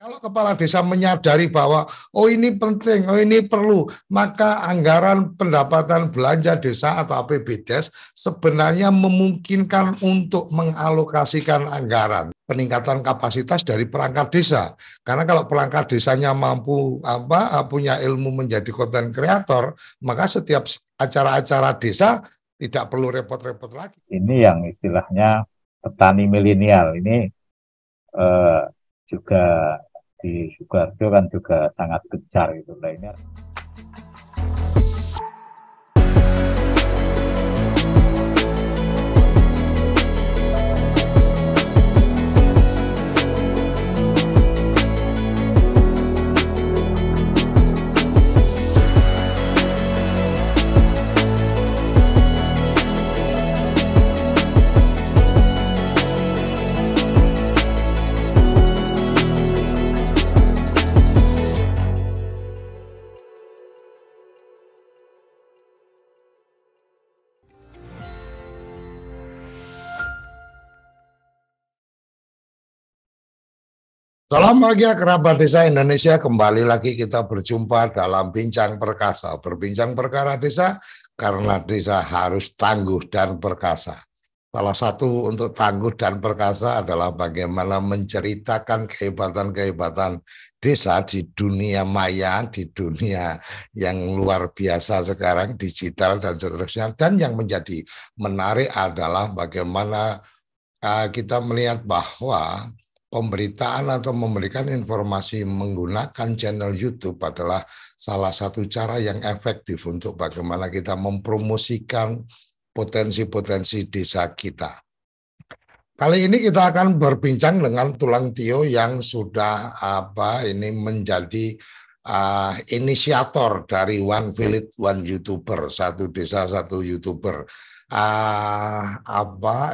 Kalau kepala desa menyadari bahwa oh ini penting, oh ini perlu, maka anggaran pendapatan belanja desa atau APBDes sebenarnya memungkinkan untuk mengalokasikan anggaran peningkatan kapasitas dari perangkat desa. Karena kalau perangkat desanya mampu punya ilmu menjadi konten kreator, maka setiap acara-acara desa tidak perlu repot-repot lagi. Ini yang istilahnya petani milenial ini juga di Sukoharjo kan juga sangat gencar gitu lah ini. Salam bahagia kerabat desa Indonesia, kembali lagi kita berjumpa dalam Bincang Perkasa. Berbincang perkara desa karena desa harus tangguh dan perkasa. Salah satu untuk tangguh dan perkasa adalah bagaimana menceritakan kehebatan-kehebatan desa di dunia maya, di dunia yang luar biasa sekarang, digital dan seterusnya. Dan yang menjadi menarik adalah bagaimana kita melihat bahwa pemberitaan atau memberikan informasi menggunakan channel YouTube adalah salah satu cara yang efektif untuk bagaimana kita mempromosikan potensi-potensi desa kita. Kali ini kita akan berbincang dengan Tulang Tio yang sudah ini menjadi inisiator dari One Village One YouTuber, satu desa satu YouTuber.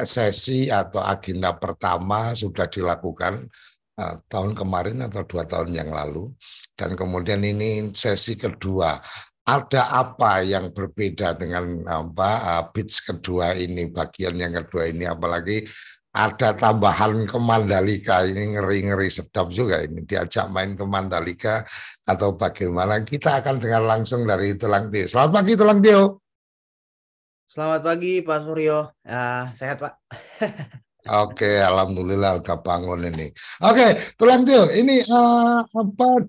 Sesi atau agenda pertama sudah dilakukan tahun kemarin atau 2 tahun yang lalu, dan kemudian ini sesi kedua. Ada apa yang berbeda dengan pitch kedua ini, bagian yang kedua ini, apalagi ada tambahan ke Mandalika, ini ngeri-ngeri sedap juga ini, diajak main ke Mandalika atau bagaimana, kita akan dengar langsung dari Tulang Tio. Selamat pagi Tulang Tio. Selamat pagi Pak Suryo, sehat Pak? Oke, alhamdulillah udah bangun ini. Oke, Tulang Tio, ini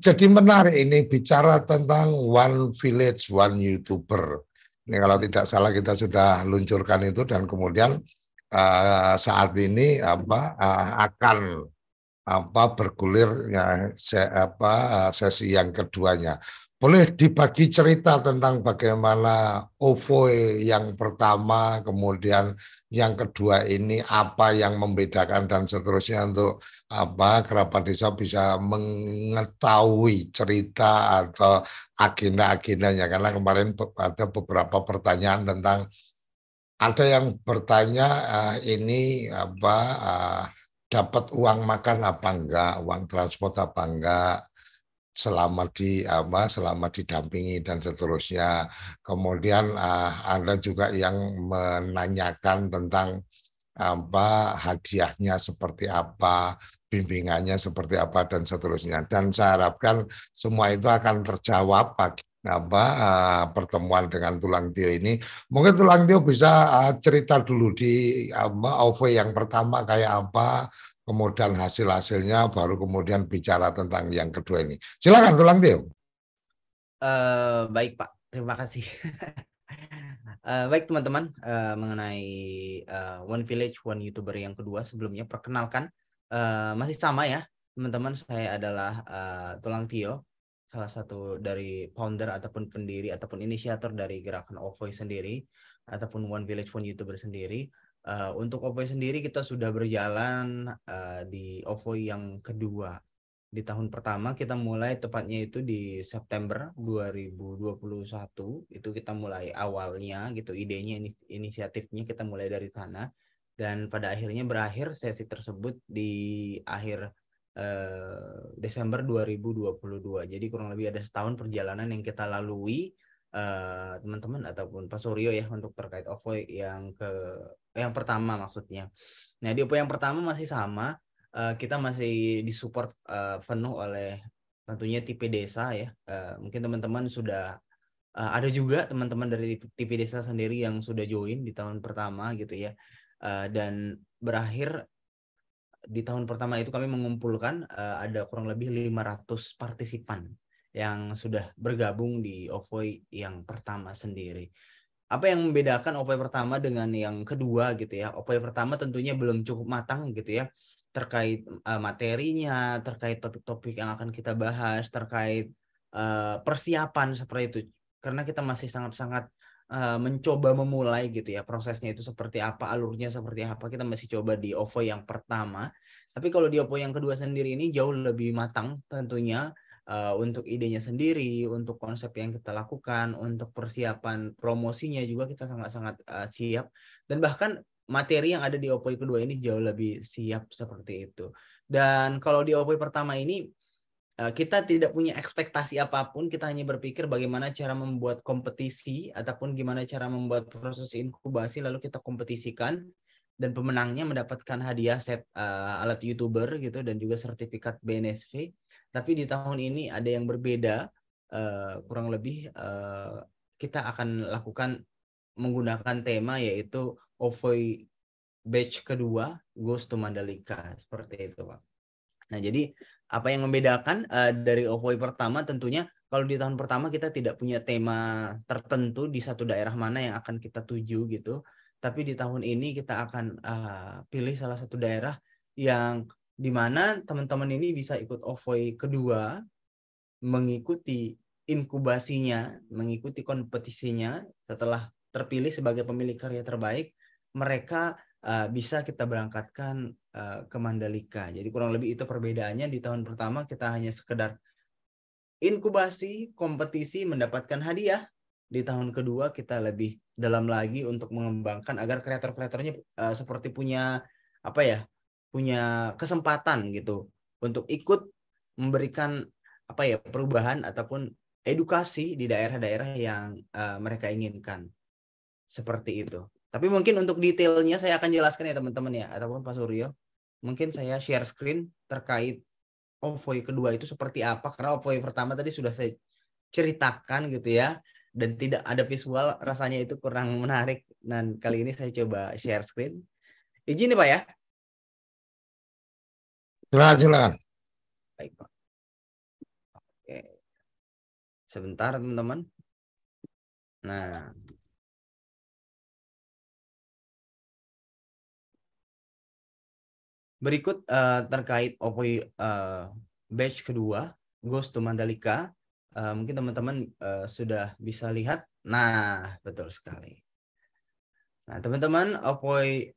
jadi menarik ini bicara tentang One Village One YouTuber. Ini kalau tidak salah kita sudah luncurkan itu, dan kemudian saat ini akan bergulir sesi yang keduanya. Boleh dibagi cerita tentang bagaimana OVO yang pertama, kemudian yang kedua ini apa yang membedakan dan seterusnya, untuk kerabat desa bisa mengetahui cerita atau agenda-agendanya. Karena kemarin ada beberapa pertanyaan tentang, ada yang bertanya ini dapat uang makan apa enggak, uang transport apa enggak selama didampingi dan seterusnya. Kemudian ada juga yang menanyakan tentang hadiahnya seperti apa, bimbingannya seperti apa dan seterusnya. Dan saya harapkan semua itu akan terjawab pertemuan dengan Tulang Tio ini. Mungkin Tulang Tio bisa cerita dulu di OVO yang pertama kayak apa, kemudian hasil-hasilnya, baru kemudian bicara tentang yang kedua ini. Silakan Tulang Tio. Baik Pak, terima kasih. Baik teman-teman, mengenai One Village One YouTuber yang kedua, sebelumnya perkenalkan, masih sama ya teman-teman, saya adalah Tulang Tio, salah satu dari founder ataupun pendiri ataupun inisiator dari gerakan OVO sendiri ataupun One Village One YouTuber sendiri. Untuk OVO sendiri kita sudah berjalan di OVO yang kedua. Di tahun pertama kita mulai tepatnya itu di September 2021, itu kita mulai awalnya gitu, idenya, inisiatifnya kita mulai dari sana, dan pada akhirnya berakhir sesi tersebut di akhir Desember 2022. Jadi kurang lebih ada setahun perjalanan yang kita lalui teman-teman ataupun Pak Suryo ya, untuk terkait OVO yang pertama maksudnya. Nah di OVO yang pertama masih sama, kita masih disupport penuh oleh tentunya TV Desa ya. Mungkin teman-teman sudah ada juga teman-teman dari TV Desa sendiri yang sudah join di tahun pertama gitu ya. Dan berakhir di tahun pertama itu kami mengumpulkan ada kurang lebih 500 partisipan yang sudah bergabung di OVOY yang pertama sendiri. Apa yang membedakan OVOY pertama dengan yang kedua gitu ya? OVOY pertama tentunya belum cukup matang gitu ya, terkait materinya, terkait topik-topik yang akan kita bahas, terkait persiapan seperti itu. Karena kita masih sangat-sangat mencoba memulai gitu ya, prosesnya itu seperti apa, alurnya seperti apa, kita masih coba di OVOY yang pertama. Tapi kalau di OVOY yang kedua sendiri ini jauh lebih matang tentunya. Untuk idenya sendiri, untuk konsep yang kita lakukan, untuk persiapan promosinya juga kita sangat-sangat siap, dan bahkan materi yang ada di OVOY kedua ini jauh lebih siap seperti itu. Dan kalau di OVOY pertama ini kita tidak punya ekspektasi apapun, kita hanya berpikir bagaimana cara membuat kompetisi ataupun gimana cara membuat proses inkubasi lalu kita kompetisikan, dan pemenangnya mendapatkan hadiah set alat YouTuber gitu dan juga sertifikat BNSV. Tapi di tahun ini ada yang berbeda, kurang lebih kita akan lakukan menggunakan tema yaitu OVOY batch kedua Goes to Mandalika, seperti itu Pak. Nah jadi apa yang membedakan dari OVOY pertama tentunya kalau di tahun pertama kita tidak punya tema tertentu di satu daerah mana yang akan kita tuju gitu. Tapi di tahun ini kita akan pilih salah satu daerah yang di mana teman-teman ini bisa ikut OVOY kedua, mengikuti inkubasinya, mengikuti kompetisinya. Setelah terpilih sebagai pemilik karya terbaik, mereka bisa kita berangkatkan ke Mandalika. Jadi kurang lebih itu perbedaannya. Di tahun pertama kita hanya sekedar inkubasi, kompetisi, mendapatkan hadiah. Di tahun kedua kita lebih dalam lagi untuk mengembangkan agar kreator-kreatornya seperti punya apa ya, punya kesempatan gitu untuk ikut memberikan apa ya, perubahan ataupun edukasi di daerah-daerah yang mereka inginkan, seperti itu. Tapi mungkin untuk detailnya saya akan jelaskan ya teman-teman ya, ataupun Pak Suryo. Mungkin saya share screen terkait OVOY kedua itu seperti apa, karena OVOY pertama tadi sudah saya ceritakan gitu ya, dan tidak ada visual, rasanya itu kurang menarik. Dan kali ini saya coba share screen. Izin nih Pak ya. Silakan. Baik Pak. Oke. Sebentar teman-teman. Nah, berikut terkait OVOY batch kedua Goes to Mandalika. Mungkin teman-teman sudah bisa lihat. Nah, betul sekali. Nah, teman-teman, OVOY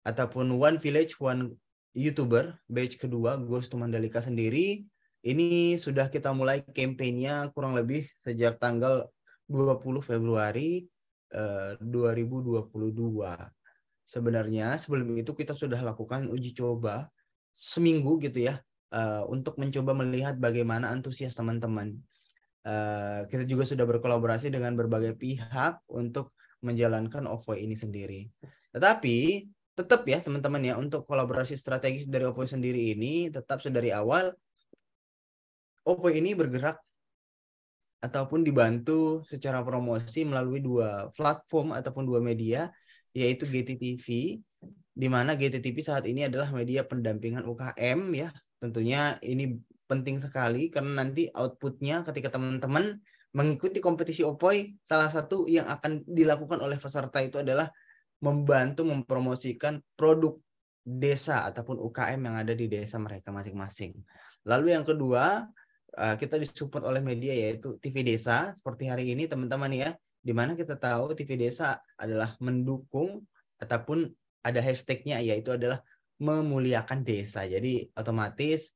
ataupun One Village One YouTuber batch kedua Goes to Mandalika sendiri ini sudah kita mulai kampanyenya kurang lebih sejak tanggal 20 Februari 2022. Sebenarnya sebelum itu kita sudah lakukan uji coba seminggu gitu ya, untuk mencoba melihat bagaimana antusias teman-teman. Kita juga sudah berkolaborasi dengan berbagai pihak untuk menjalankan OVOY ini sendiri. Tetapi tetap ya teman-teman ya, untuk kolaborasi strategis dari OVOY sendiri ini tetap sedari awal OVOY ini bergerak ataupun dibantu secara promosi melalui dua platform ataupun dua media, yaitu GTTV, di mana GTTV saat ini adalah media pendampingan UKM ya. Tentunya ini penting sekali karena nanti outputnya ketika teman-teman mengikuti kompetisi OVOY, salah satu yang akan dilakukan oleh peserta itu adalah membantu mempromosikan produk desa ataupun UKM yang ada di desa mereka masing-masing. Lalu yang kedua, kita disupport oleh media yaitu TV Desa seperti hari ini teman-teman ya, di mana kita tahu TV Desa adalah mendukung ataupun ada hashtagnya yaitu adalah memuliakan desa. Jadi otomatis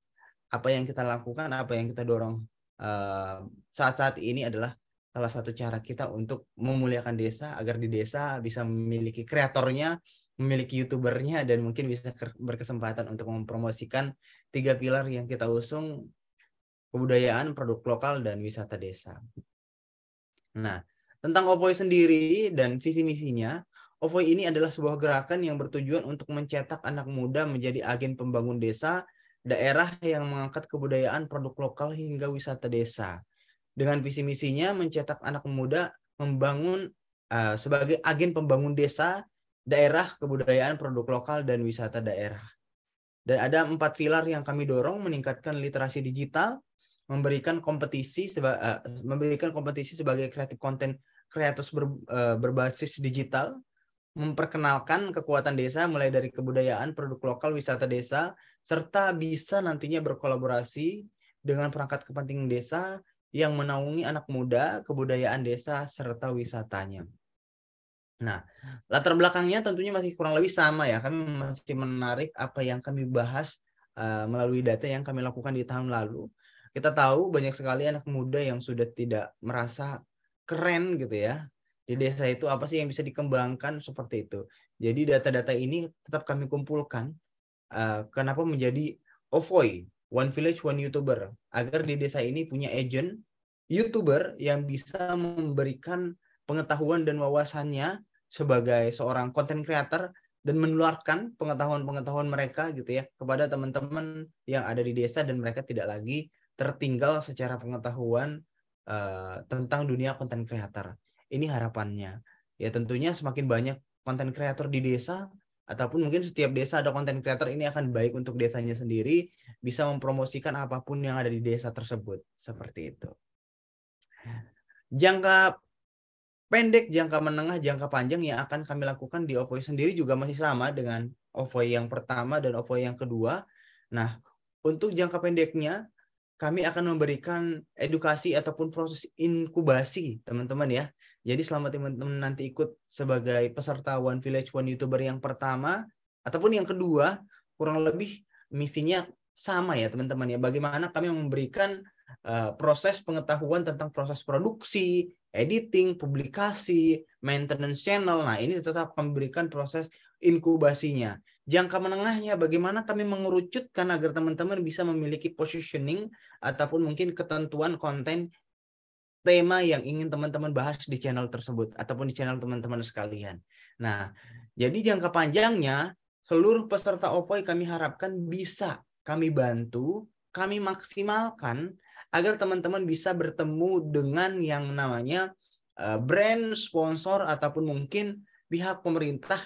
apa yang kita lakukan, apa yang kita dorong saat-saat ini adalah salah satu cara kita untuk memuliakan desa agar di desa bisa memiliki kreatornya, memiliki YouTubernya, dan mungkin bisa berkesempatan untuk mempromosikan 3 pilar yang kita usung: kebudayaan, produk lokal, dan wisata desa. Nah, tentang OVOY sendiri dan visi misinya, OVOI ini adalah sebuah gerakan yang bertujuan untuk mencetak anak muda menjadi agen pembangun desa, daerah yang mengangkat kebudayaan, produk lokal hingga wisata desa. Dengan visi misinya mencetak anak muda membangun sebagai agen pembangun desa, daerah, kebudayaan, produk lokal, dan wisata daerah. Dan ada 4 pilar yang kami dorong: meningkatkan literasi digital, memberikan kompetisi sebagai kreatif konten kreator berbasis digital, memperkenalkan kekuatan desa mulai dari kebudayaan, produk lokal, wisata desa, serta bisa nantinya berkolaborasi dengan perangkat kepentingan desa yang menaungi anak muda, kebudayaan desa, serta wisatanya. Nah, latar belakangnya tentunya masih kurang lebih sama ya. Kami masih menarik apa yang kami bahas melalui data yang kami lakukan di tahun lalu. Kita tahu banyak sekali anak muda yang sudah tidak merasa keren gitu ya. Di desa itu apa sih yang bisa dikembangkan seperti itu. Jadi data-data ini tetap kami kumpulkan. Kenapa menjadi OVOI, One Village One YouTuber, agar di desa ini punya agent YouTuber yang bisa memberikan pengetahuan dan wawasannya sebagai seorang content creator dan menularkan pengetahuan-pengetahuan mereka gitu ya kepada teman-teman yang ada di desa, dan mereka tidak lagi tertinggal secara pengetahuan tentang dunia content creator. Ini harapannya. Ya tentunya semakin banyak content creator di desa, ataupun mungkin setiap desa ada content creator, ini akan baik untuk desanya sendiri, bisa mempromosikan apapun yang ada di desa tersebut. Seperti itu. Jangka pendek, jangka menengah, jangka panjang yang akan kami lakukan di OVOI sendiri juga masih sama dengan OVOI yang pertama dan OVOI yang kedua. Nah, untuk jangka pendeknya kami akan memberikan edukasi ataupun proses inkubasi teman-teman ya. Jadi selama teman-teman nanti ikut sebagai peserta One Village One YouTuber yang pertama ataupun yang kedua, kurang lebih misinya sama ya teman-teman ya. Bagaimana kami memberikan proses pengetahuan tentang proses produksi, editing, publikasi, maintenance channel. Nah, ini tetap kami berikan proses inkubasinya. Jangka menengahnya bagaimana kami mengerucutkan agar teman-teman bisa memiliki positioning ataupun mungkin ketentuan konten tema yang ingin teman-teman bahas di channel tersebut ataupun di channel teman-teman sekalian. Nah, jadi jangka panjangnya seluruh peserta OVOI kami harapkan bisa kami bantu, kami maksimalkan agar teman-teman bisa bertemu dengan yang namanya brand, sponsor, ataupun mungkin pihak pemerintah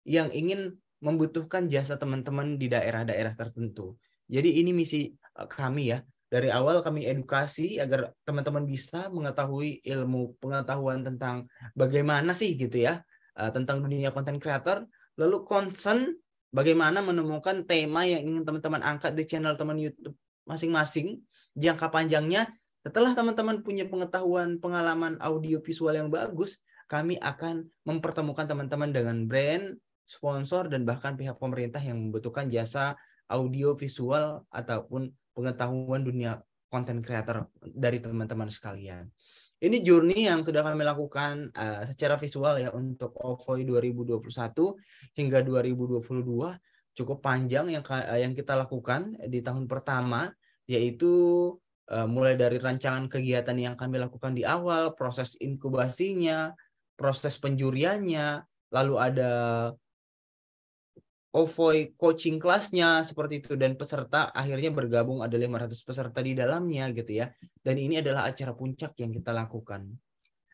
yang ingin membutuhkan jasa teman-teman di daerah-daerah tertentu. Jadi ini misi kami ya. Dari awal kami edukasi agar teman-teman bisa mengetahui ilmu pengetahuan tentang bagaimana sih gitu ya, tentang dunia content creator. Lalu concern bagaimana menemukan tema yang ingin teman-teman angkat di channel teman YouTube masing-masing. Jangka panjangnya, setelah teman-teman punya pengetahuan, pengalaman audio visual yang bagus, kami akan mempertemukan teman-teman dengan brand, sponsor, dan bahkan pihak pemerintah yang membutuhkan jasa audio visual ataupun pengetahuan dunia content creator dari teman-teman sekalian. Ini journey yang sudah kami lakukan secara visual ya untuk OVOI 2021 hingga 2022. Cukup panjang yang kita lakukan di tahun pertama, yaitu mulai dari rancangan kegiatan yang kami lakukan di awal, proses inkubasinya, proses penjuriannya, lalu ada OVOI coaching kelasnya seperti itu, dan peserta akhirnya bergabung ada 500 peserta di dalamnya gitu ya. Dan ini adalah acara puncak yang kita lakukan.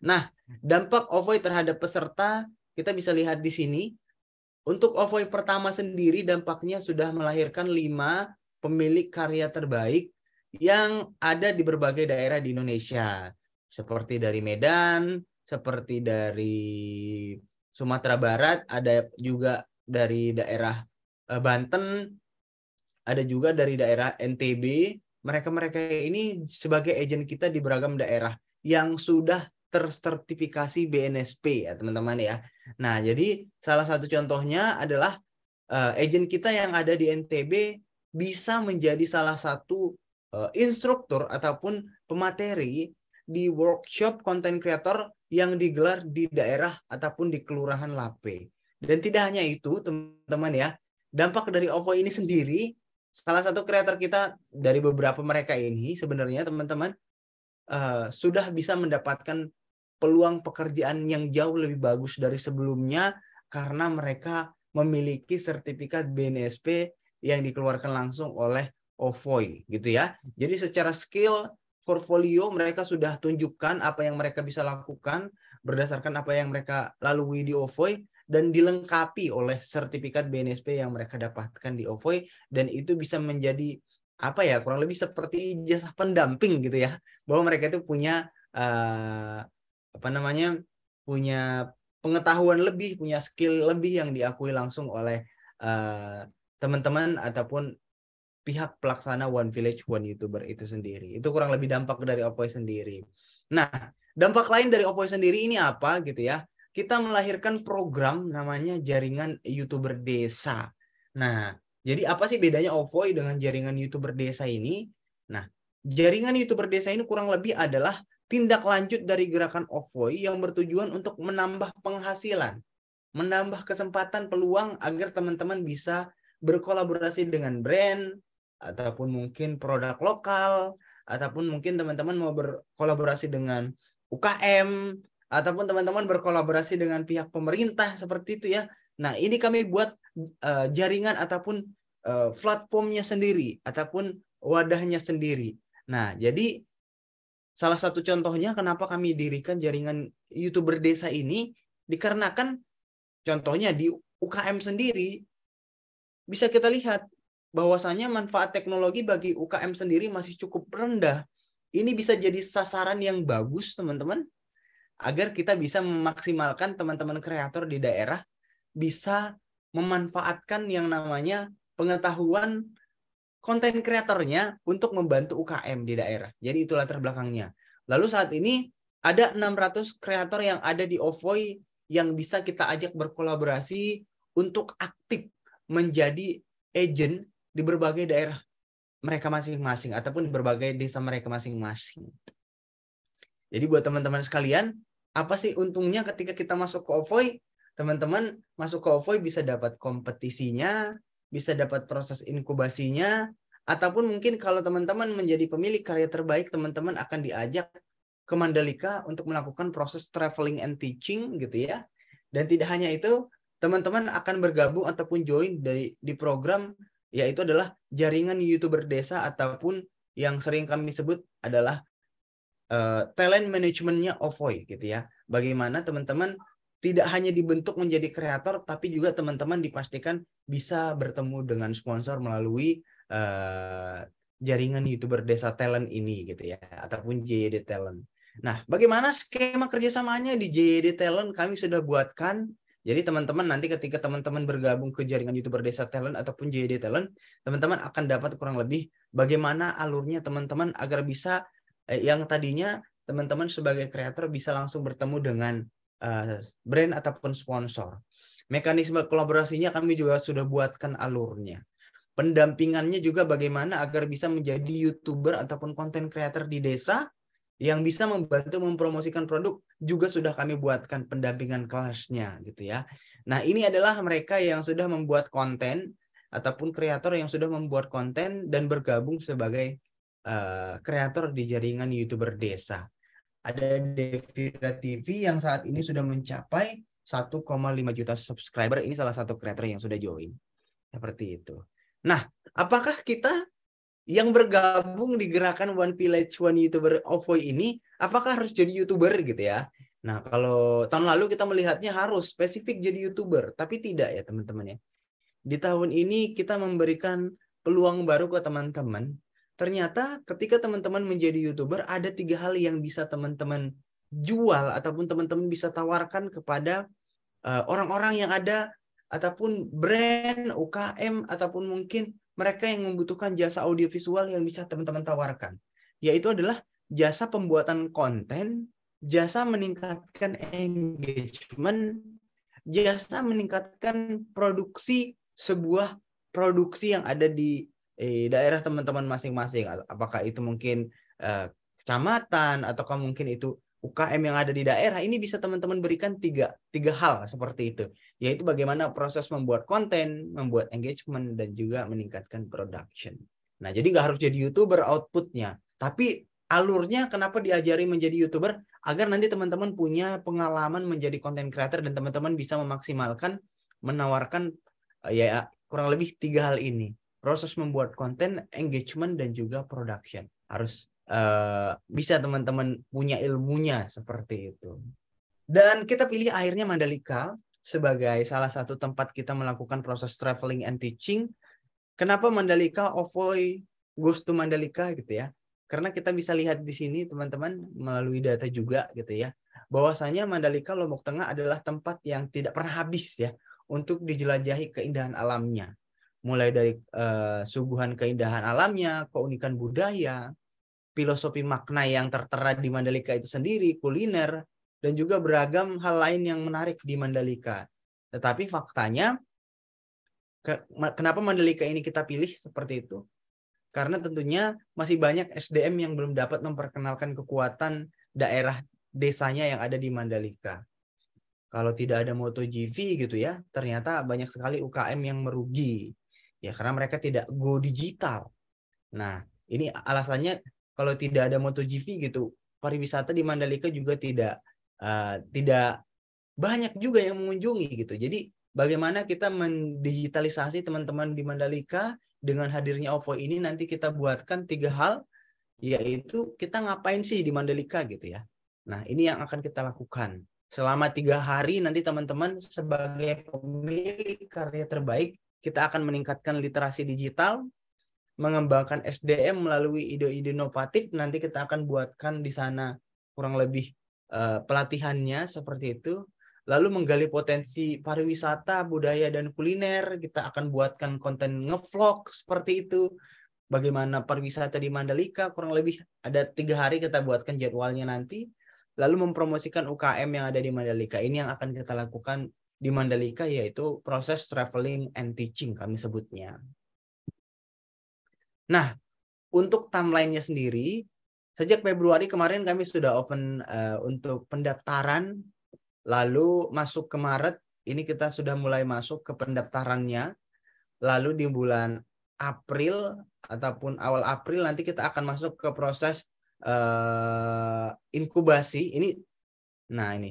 Nah, dampak OVOI terhadap peserta kita bisa lihat di sini. Untuk OVOI pertama sendiri dampaknya sudah melahirkan 5 pemilik karya terbaik yang ada di berbagai daerah di Indonesia. Seperti dari Medan, seperti dari Sumatera Barat, ada juga dari daerah Banten, ada juga dari daerah NTB. Mereka-mereka ini sebagai agen kita di beragam daerah yang sudah tersertifikasi BNSP ya teman-teman ya. Nah, jadi salah satu contohnya adalah agen kita yang ada di NTB bisa menjadi salah satu instruktur ataupun pemateri di workshop content creator yang digelar di daerah ataupun di Kelurahan Lape. Dan tidak hanya itu teman-teman ya, dampak dari OVOI ini sendiri, salah satu kreator kita dari beberapa mereka ini sebenarnya teman-teman sudah bisa mendapatkan peluang pekerjaan yang jauh lebih bagus dari sebelumnya karena mereka memiliki sertifikat BNSP yang dikeluarkan langsung oleh OVOY gitu ya. Jadi secara skill portfolio mereka sudah tunjukkan apa yang mereka bisa lakukan berdasarkan apa yang mereka lalui di OVOY dan dilengkapi oleh sertifikat BNSP yang mereka dapatkan di OVOY, dan itu bisa menjadi apa ya, kurang lebih seperti jasa pendamping gitu ya, bahwa mereka itu punya punya pengetahuan lebih, punya skill lebih yang diakui langsung oleh teman-teman ataupun pihak pelaksana One Village One YouTuber itu sendiri. Itu kurang lebih dampak dari OVOY sendiri. Nah, dampak lain dari OVOY sendiri ini apa gitu ya? Kita melahirkan program namanya jaringan YouTuber desa. Nah, jadi apa sih bedanya OVOY dengan jaringan YouTuber desa ini? Nah, jaringan YouTuber desa ini kurang lebih adalah tindak lanjut dari gerakan OVOY yang bertujuan untuk menambah penghasilan, menambah kesempatan peluang agar teman-teman bisa berkolaborasi dengan brand, ataupun mungkin produk lokal, ataupun mungkin teman-teman mau berkolaborasi dengan UKM, ataupun teman-teman berkolaborasi dengan pihak pemerintah seperti itu ya. Nah, ini kami buat jaringan ataupun platformnya sendiri ataupun wadahnya sendiri. Nah, jadi salah satu contohnya kenapa kami dirikan jaringan YouTuber desa ini dikarenakan contohnya di UKM sendiri bisa kita lihat bahwasanya manfaat teknologi bagi UKM sendiri masih cukup rendah. Ini bisa jadi sasaran yang bagus teman-teman agar kita bisa memaksimalkan teman-teman kreator di daerah bisa memanfaatkan yang namanya pengetahuan konten kreatornya untuk membantu UKM di daerah. Jadi itu latar belakangnya. Lalu saat ini ada 600 kreator yang ada di OVOY yang bisa kita ajak berkolaborasi untuk aktif menjadi agent di berbagai daerah mereka masing-masing ataupun di berbagai desa mereka masing-masing. Jadi buat teman-teman sekalian, apa sih untungnya ketika kita masuk ke OVOY? Teman-teman masuk ke OVOY bisa dapat kompetisinya, bisa dapat proses inkubasinya, ataupun mungkin kalau teman-teman menjadi pemilik karya terbaik, teman-teman akan diajak ke Mandalika untuk melakukan proses traveling and teaching gitu ya. Dan tidak hanya itu, teman-teman akan bergabung ataupun join di program yaitu adalah jaringan YouTuber desa ataupun yang sering kami sebut adalah talent manajemennya OVOY gitu ya. Bagaimana teman-teman tidak hanya dibentuk menjadi kreator, tapi juga teman-teman dipastikan bisa bertemu dengan sponsor melalui jaringan YouTuber desa talent ini gitu ya, ataupun JYD Talent. Nah, bagaimana skema kerjasamanya di JYD Talent kami sudah buatkan. Jadi teman-teman nanti ketika teman-teman bergabung ke jaringan YouTuber desa talent ataupun JYD Talent, teman-teman akan dapat kurang lebih bagaimana alurnya teman-teman agar bisa yang tadinya teman-teman sebagai kreator bisa langsung bertemu dengan brand ataupun sponsor. Mekanisme kolaborasinya kami juga sudah buatkan alurnya. Pendampingannya juga bagaimana agar bisa menjadi YouTuber ataupun konten kreator di desa yang bisa membantu mempromosikan produk juga sudah kami buatkan pendampingan kelasnya gitu ya. Nah, ini adalah mereka yang sudah membuat konten ataupun kreator yang sudah membuat konten dan bergabung sebagai kreator di jaringan YouTuber desa. Ada Devira TV yang saat ini sudah mencapai 1,5 juta subscriber. Ini salah satu kreator yang sudah join. Seperti itu. Nah, apakah kita yang bergabung di gerakan One Village One YouTuber OVOY ini, apakah harus jadi YouTuber gitu ya? Nah, kalau tahun lalu kita melihatnya harus spesifik jadi YouTuber, tapi tidak ya teman-teman ya. Di tahun ini kita memberikan peluang baru ke teman-teman. Ternyata ketika teman-teman menjadi YouTuber, ada 3 hal yang bisa teman-teman jual ataupun teman-teman bisa tawarkan kepada orang-orang yang ada ataupun brand, UKM, ataupun mungkin mereka yang membutuhkan jasa audiovisual yang bisa teman-teman tawarkan. Yaitu adalah jasa pembuatan konten, jasa meningkatkan engagement, jasa meningkatkan produksi sebuah produksi yang ada di daerah teman-teman masing-masing. Apakah itu mungkin kecamatan, ataukah mungkin itu UKM yang ada di daerah. Ini bisa teman-teman berikan tiga hal seperti itu. Yaitu bagaimana proses membuat konten, membuat engagement, dan juga meningkatkan production. Nah, jadi nggak harus jadi YouTuber outputnya. Tapi alurnya kenapa diajari menjadi YouTuber? agar nanti teman-teman punya pengalaman menjadi content creator dan teman-teman bisa memaksimalkan menawarkan ya kurang lebih 3 hal ini. Proses membuat konten, engagement, dan juga production. Harus bisa teman-teman punya ilmunya seperti itu. Dan kita pilih akhirnya Mandalika sebagai salah satu tempat kita melakukan proses traveling and teaching. Kenapa Mandalika, Ovoy goes to Mandalika gitu ya? Karena kita bisa lihat di sini teman-teman melalui data juga gitu ya, bahwasanya Mandalika Lombok Tengah adalah tempat yang tidak pernah habis ya untuk dijelajahi keindahan alamnya. Mulai dari suguhan keindahan alamnya, keunikan budaya, filosofi makna yang tertera di Mandalika itu sendiri, kuliner, dan juga beragam hal lain yang menarik di Mandalika. Tetapi faktanya, kenapa Mandalika ini kita pilih seperti itu? Karena tentunya masih banyak SDM yang belum dapat memperkenalkan kekuatan daerah desanya yang ada di Mandalika. Kalau tidak ada MotoGP gitu ya, ternyata banyak sekali UKM yang merugi. Ya karena mereka tidak go digital. Nah, ini alasannya kalau tidak ada MotoGP gitu, pariwisata di Mandalika juga tidak banyak juga yang mengunjungi gitu. Jadi bagaimana kita mendigitalisasi teman-teman di Mandalika dengan hadirnya OVO ini, nanti kita buatkan 3 hal, yaitu kita ngapain sih di Mandalika gitu ya. Nah ini yang akan kita lakukan. Selama 3 hari nanti teman-teman sebagai pemilik karya terbaik, kita akan meningkatkan literasi digital, mengembangkan SDM melalui ide-ide inovatif. Nanti kita akan buatkan di sana kurang lebih pelatihannya seperti itu. Lalu menggali potensi pariwisata, budaya, dan kuliner. Kita akan buatkan konten ngevlog seperti itu. Bagaimana pariwisata di Mandalika, kurang lebih ada 3 hari kita buatkan jadwalnya nanti. Lalu mempromosikan UKM yang ada di Mandalika. Ini yang akan kita lakukan di Mandalika, yaitu proses traveling and teaching kami sebutnya. Nah, untuk timeline-nya sendiri, sejak Februari kemarin kami sudah open untuk pendaftaran. Lalu masuk ke Maret, ini kita sudah mulai masuk ke pendaftarannya. Lalu di bulan April ataupun awal April nanti kita akan masuk ke proses inkubasi. Ini 1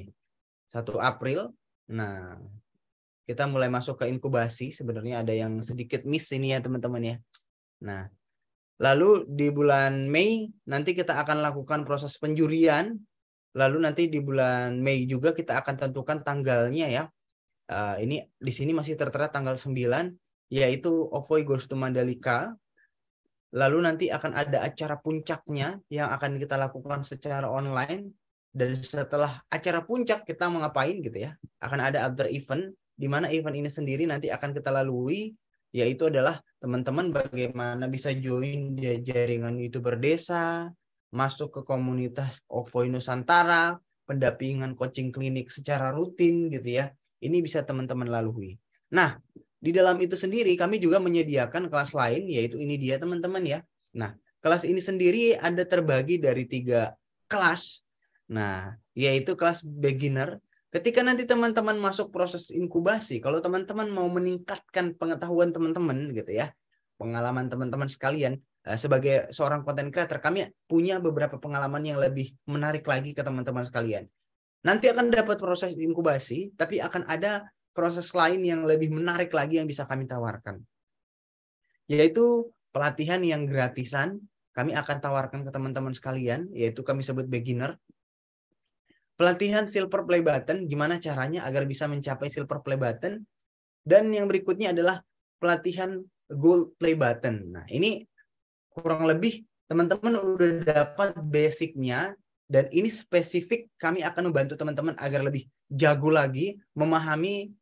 April. Nah, kita mulai masuk ke inkubasi. Sebenarnya ada yang sedikit miss ini ya teman-teman ya. Nah, lalu di bulan Mei nanti kita akan lakukan proses penjurian. Lalu nanti di bulan Mei juga kita akan tentukan tanggalnya ya. Ini di sini masih tertera tanggal 9, yaitu Ovoy Goes to Mandalika. Lalu nanti akan ada acara puncaknya yang akan kita lakukan secara online. Dan setelah acara puncak kita mau ngapain gitu ya. Akan ada after event, di mana event ini sendiri nanti akan kita lalui, yaitu adalah teman-teman bagaimana bisa join di jaringan YouTuber desa, masuk ke komunitas Ovoy Nusantara, pendampingan coaching klinik secara rutin gitu ya. Ini bisa teman-teman lalui. Nah, di dalam itu sendiri kami juga menyediakan kelas lain, yaitu ini dia teman-teman ya. Nah, kelas ini sendiri ada terbagi dari 3 kelas. Nah, yaitu kelas beginner. Ketika nanti teman-teman masuk proses inkubasi, kalau teman-teman mau meningkatkan pengetahuan teman-teman gitu ya, pengalaman teman-teman sekalian, sebagai seorang content creator, kami punya beberapa pengalaman yang lebih menarik lagi ke teman-teman sekalian. Nanti akan dapat proses inkubasi, tapi akan ada proses lain yang lebih menarik lagi yang bisa kami tawarkan. Yaitu pelatihan yang gratisan, kami akan tawarkan ke teman-teman sekalian, yaitu kami sebut beginner. Pelatihan silver play button, gimana caranya agar bisa mencapai silver play button. Dan yang berikutnya adalah pelatihan gold play button. Nah, ini kurang lebih teman-teman udah dapat basicnya, dan ini spesifik kami akan membantu teman-teman agar lebih jago lagi memahami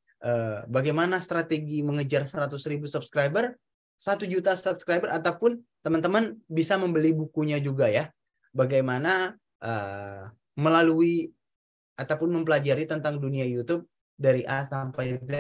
bagaimana strategi mengejar 100.000 subscriber, 1 juta subscriber, ataupun teman-teman bisa membeli bukunya juga ya. Bagaimana melalui ataupun mempelajari tentang dunia YouTube dari A sampai Z.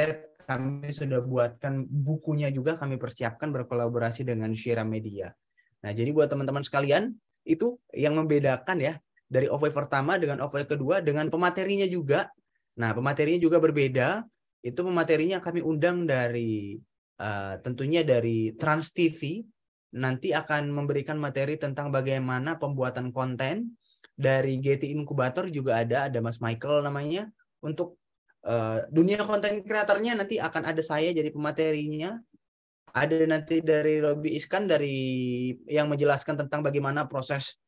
Kami sudah buatkan bukunya juga, kami persiapkan berkolaborasi dengan Shira Media. Nah, jadi buat teman-teman sekalian, itu yang membedakan ya dari Ovoy pertama dengan Ovoy kedua, dengan pematerinya juga. Nah, pematerinya juga berbeda. Itu pematerinya kami undang dari tentunya dari Trans TV. Nanti akan memberikan materi tentang bagaimana pembuatan konten, dari GT Inkubator juga ada Mas Michael namanya. Untuk dunia konten kreatornya nanti akan ada saya jadi pematerinya. Ada nanti dari Robi Iskan dari yang menjelaskan tentang bagaimana proses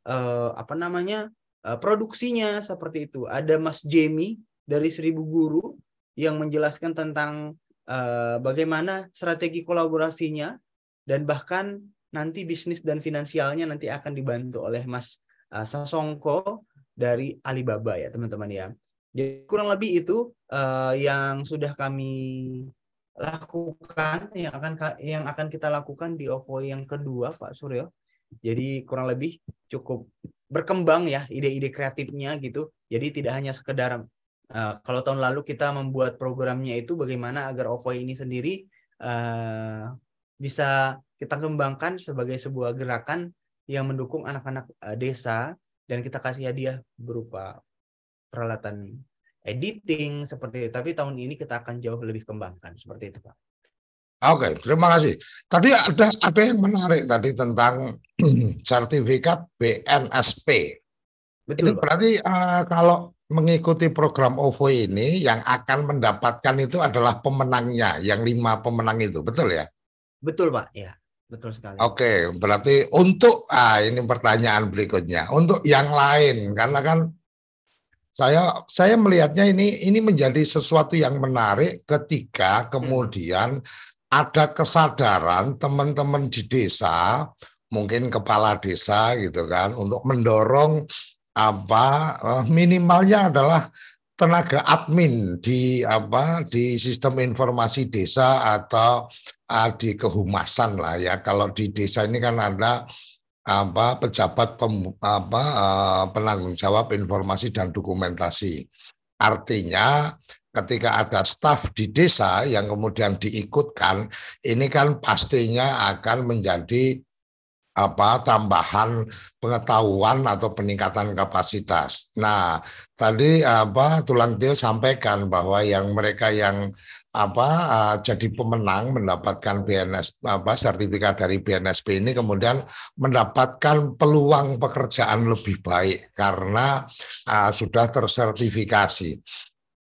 produksinya seperti itu. Ada Mas Jamie dari 1000 Guru yang menjelaskan tentang bagaimana strategi kolaborasinya, dan bahkan nanti bisnis dan finansialnya nanti akan dibantu oleh Mas Sasongko dari Alibaba ya teman-teman ya. Jadi kurang lebih itu yang sudah kami lakukan, yang akan kita lakukan di OVO yang kedua Pak Suryo. Jadi kurang lebih cukup berkembang ya ide-ide kreatifnya gitu. Jadi tidak hanya sekedar kalau tahun lalu kita membuat programnya itu bagaimana agar OVO ini sendiri bisa kita kembangkan sebagai sebuah gerakan yang mendukung anak-anak desa, dan kita kasih hadiah berupa peralatan editing seperti itu. Tapi tahun ini kita akan jauh lebih kembangkan seperti itu Pak. Oke, terima kasih. Tadi ada yang menarik tadi tentang sertifikat BNSP. Betul Ini Pak. berarti kalau mengikuti program OVO ini yang akan mendapatkan itu adalah pemenangnya, yang 5 pemenang itu, betul ya? Betul Pak, ya betul sekali. Oke, berarti untuk ini pertanyaan berikutnya, untuk yang lain, karena kan saya melihatnya ini menjadi sesuatu yang menarik ketika kemudian ada kesadaran teman-teman di desa, mungkin kepala desa gitu kan, untuk mendorong minimalnya adalah tenaga admin di sistem informasi desa atau di kehumasan lah ya. Kalau di desa ini kan ada pejabat penanggung jawab informasi dan dokumentasi. Artinya ketika ada staf di desa yang kemudian diikutkan, ini kan pastinya akan menjadi tambahan pengetahuan atau peningkatan kapasitas. Nah, tadi Tulang Tio sampaikan bahwa mereka yang jadi pemenang mendapatkan sertifikat dari BNSP ini kemudian mendapatkan peluang pekerjaan lebih baik karena sudah tersertifikasi.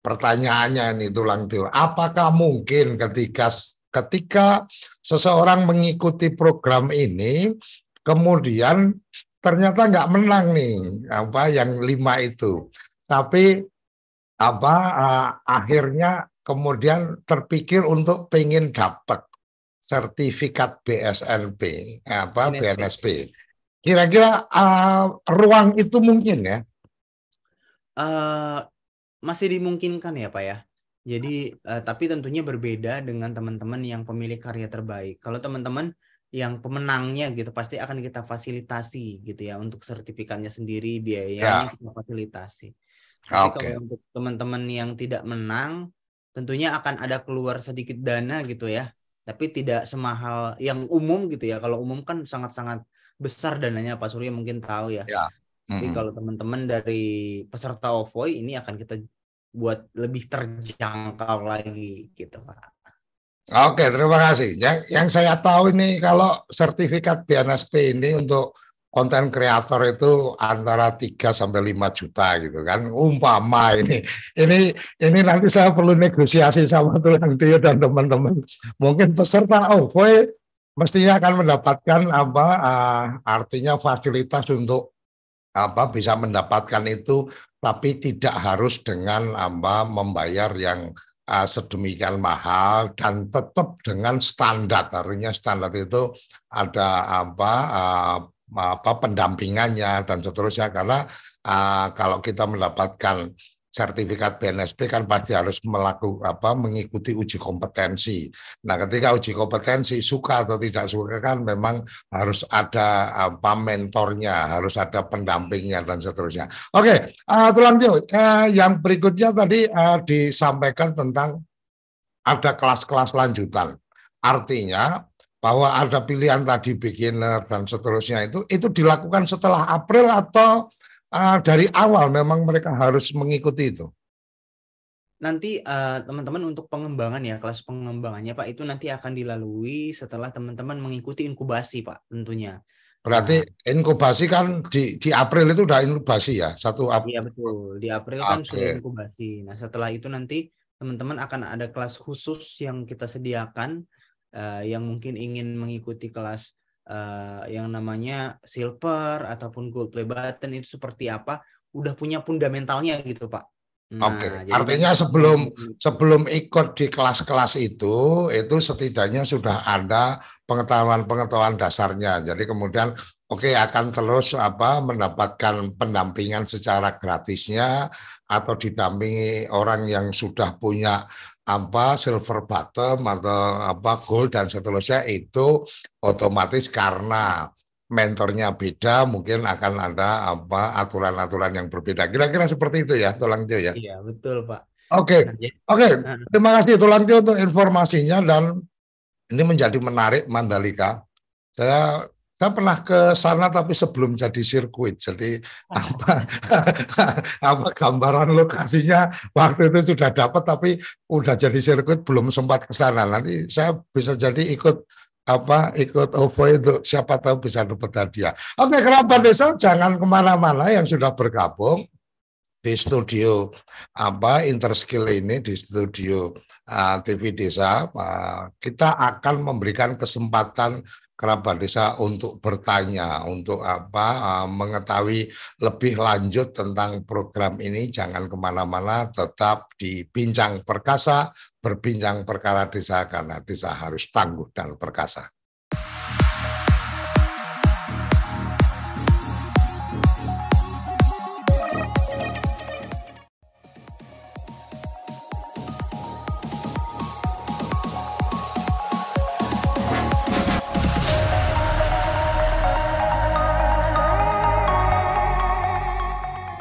Pertanyaannya ini Tulang Tio, apakah mungkin ketika seseorang mengikuti program ini kemudian ternyata nggak menang nih yang 5 itu, tapi akhirnya kemudian terpikir untuk pengen dapat sertifikat BNSP. Kira-kira ruang itu mungkin ya? Masih dimungkinkan ya Pak ya. Jadi tapi tentunya berbeda dengan teman-teman yang pemilik karya terbaik. Kalau teman-teman yang pemenangnya gitu pasti akan kita fasilitasi gitu ya, untuk sertifikatnya sendiri, biayanya kita fasilitasi. Tapi kalau untuk teman-teman yang tidak menang, tentunya akan ada keluar sedikit dana gitu ya. Tapi tidak semahal yang umum gitu ya. Kalau umum kan sangat-sangat besar dananya, Pak Surya mungkin tahu ya. Tapi kalau teman-teman dari peserta OVO ini akan kita buat lebih terjangkau lagi gitu Pak. Oke, terima kasih. Yang saya tahu ini kalau sertifikat BNSP ini untuk konten kreator itu antara 3 sampai 5 juta gitu kan. Umpama ini nanti saya perlu negosiasi sama Tulang Tio dan teman-teman. Mungkin peserta OVO mestinya akan mendapatkan artinya fasilitas untuk bisa mendapatkan itu, tapi tidak harus dengan membayar yang sedemikian mahal dan tetap dengan standar. Artinya standar itu ada pendampingannya dan seterusnya, karena kalau kita mendapatkan sertifikat BNSP kan pasti harus mengikuti uji kompetensi. Nah, ketika uji kompetensi suka atau tidak suka kan memang harus ada mentornya, harus ada pendampingnya dan seterusnya. Oke, Tulang Tio, yang berikutnya tadi disampaikan tentang ada kelas-kelas lanjutan. Artinya bahwa ada pilihan tadi beginner dan seterusnya itu dilakukan setelah April atau dari awal memang mereka harus mengikuti itu? Nanti teman-teman untuk pengembangan ya, kelas pengembangannya Pak, itu nanti akan dilalui setelah teman-teman mengikuti inkubasi Pak tentunya. Berarti inkubasi kan di April itu udah inkubasi ya, 1 April. Iya betul, di April kan sudah inkubasi. Nah setelah itu nanti teman-teman akan ada kelas khusus yang kita sediakan, yang mungkin ingin mengikuti kelas yang namanya silver ataupun gold play button itu seperti apa, udah punya fundamentalnya gitu Pak. Oke, Nah, artinya sebelum ikut di kelas-kelas itu setidaknya sudah ada pengetahuan dasarnya. Jadi kemudian akan terus mendapatkan pendampingan secara gratisnya atau didampingi orang yang sudah punya silver bottom atau gold dan seterusnya, itu otomatis karena mentornya beda, mungkin akan ada aturan-aturan yang berbeda. Kira-kira seperti itu ya, Tulang Tio ya. Iya, betul, Pak. Oke. Terima kasih Tulang Tio untuk informasinya, dan ini menjadi menarik Mandalika. Saya pernah ke sana tapi sebelum jadi sirkuit. Jadi gambaran lokasinya waktu itu sudah dapat, tapi udah jadi sirkuit belum sempat ke sana. Nanti saya bisa jadi ikut OVO itu, siapa tahu bisa dapat hadiah. Oke, kerabat desa jangan kemana-mana yang sudah bergabung di studio Interskill ini, di studio TV Desa. Kita akan memberikan kesempatan kerabat desa untuk bertanya, untuk mengetahui lebih lanjut tentang program ini. Jangan kemana-mana, tetap di Bincang Perkasa, berbincang perkara desa, karena desa harus tangguh dan perkasa.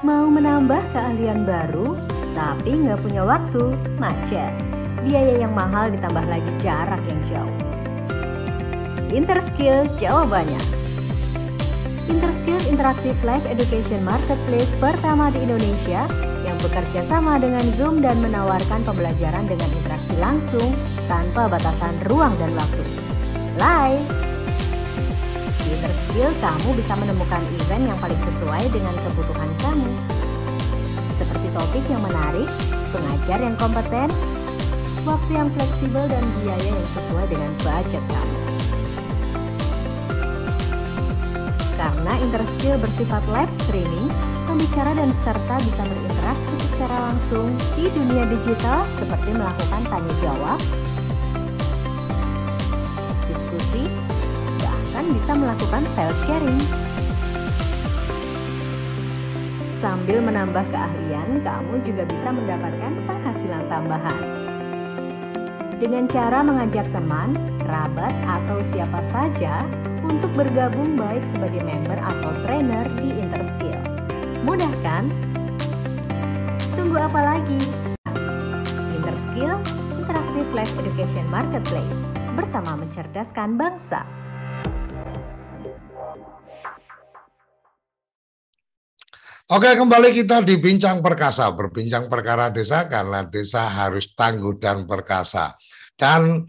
Mau menambah keahlian baru, tapi nggak punya waktu, macet. Biaya yang mahal ditambah lagi jarak yang jauh. Interskill jawabannya. Interskill Interactive Live Education Marketplace pertama di Indonesia yang bekerja sama dengan Zoom dan menawarkan pembelajaran dengan interaksi langsung tanpa batasan ruang dan waktu. Live! Di Interskill, kamu bisa menemukan event yang paling sesuai dengan kebutuhan kamu. Seperti topik yang menarik, pengajar yang kompeten, waktu yang fleksibel, dan biaya yang sesuai dengan budget kamu. Karena Interskill bersifat live streaming, pembicara dan peserta bisa berinteraksi secara langsung di dunia digital seperti melakukan tanya jawab, diskusi, bahkan bisa melakukan file sharing. Sambil menambah keahlian, kamu juga bisa mendapatkan penghasilan tambahan. Dengan cara mengajak teman, kerabat, atau siapa saja untuk bergabung baik sebagai member atau trainer di Interskill. Mudah kan? Tunggu apa lagi? Interskill, Interactive Live Education Marketplace, bersama mencerdaskan bangsa. Oke, kembali kita di Bincang Perkasa, berbincang perkara desa, karena desa harus tangguh dan perkasa. Dan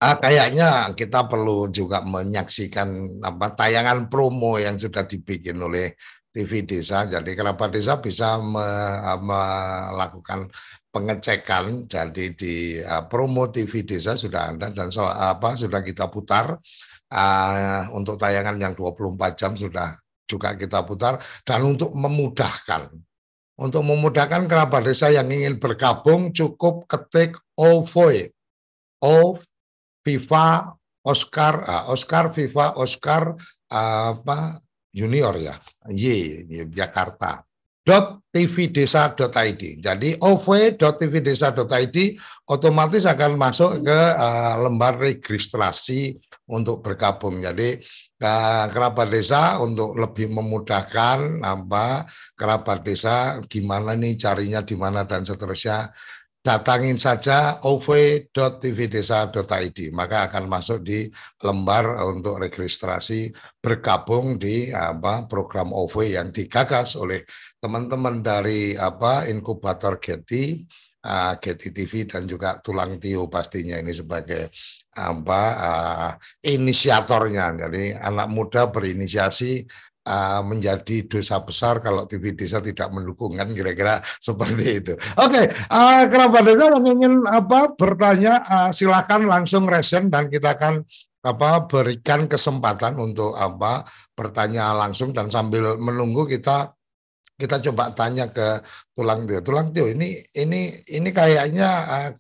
kayaknya kita perlu juga menyaksikan tayangan promo yang sudah dibikin oleh TV Desa. Jadi kerabat desa bisa melakukan pengecekan. Jadi di promo TV Desa sudah ada, dan sudah kita putar untuk tayangan yang 24 jam sudah juga kita putar. Dan untuk memudahkan kerabat desa yang ingin bergabung, cukup ketik OVO, Viva Oscar Viva Oscar Junior ya, Jakarta .tvdesa.id. Jadi ov.tvdesa.id otomatis akan masuk ke lembar registrasi untuk bergabung. Jadi kerabat desa, untuk lebih memudahkan kerabat desa gimana nih carinya di mana dan seterusnya, datangin saja ov.tvdesa.id, maka akan masuk di lembar untuk registrasi bergabung di program OVO yang digagas oleh teman-teman dari inkubator Getty TV, dan juga Tulang Tio pastinya ini sebagai inisiatornya. Jadi anak muda berinisiasi menjadi dosa besar kalau TV desa tidak mendukung, kan kira-kira seperti itu. Oke, kerabat desa yang ingin bertanya silakan langsung resen dan kita akan berikan kesempatan untuk bertanya langsung, dan sambil menunggu kita coba tanya ke Tulang Tio. Tulang Tio, ini kayaknya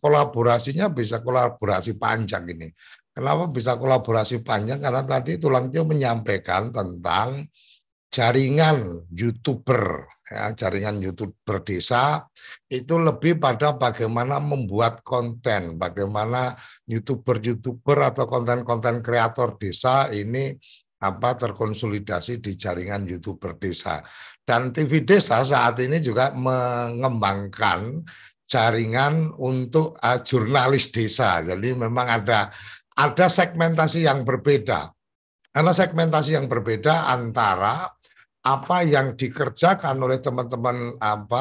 kolaborasinya bisa kolaborasi panjang ini. Kenapa bisa kolaborasi panjang? Karena tadi Tulang Tio menyampaikan tentang jaringan YouTuber, ya, jaringan YouTuber desa itu lebih pada bagaimana membuat konten, bagaimana YouTuber atau konten-konten kreator desa ini terkonsolidasi di jaringan YouTuber desa. Dan TV Desa saat ini juga mengembangkan jaringan untuk jurnalis desa. Jadi memang ada segmentasi yang berbeda. Karena segmentasi yang berbeda antara apa yang dikerjakan oleh teman-teman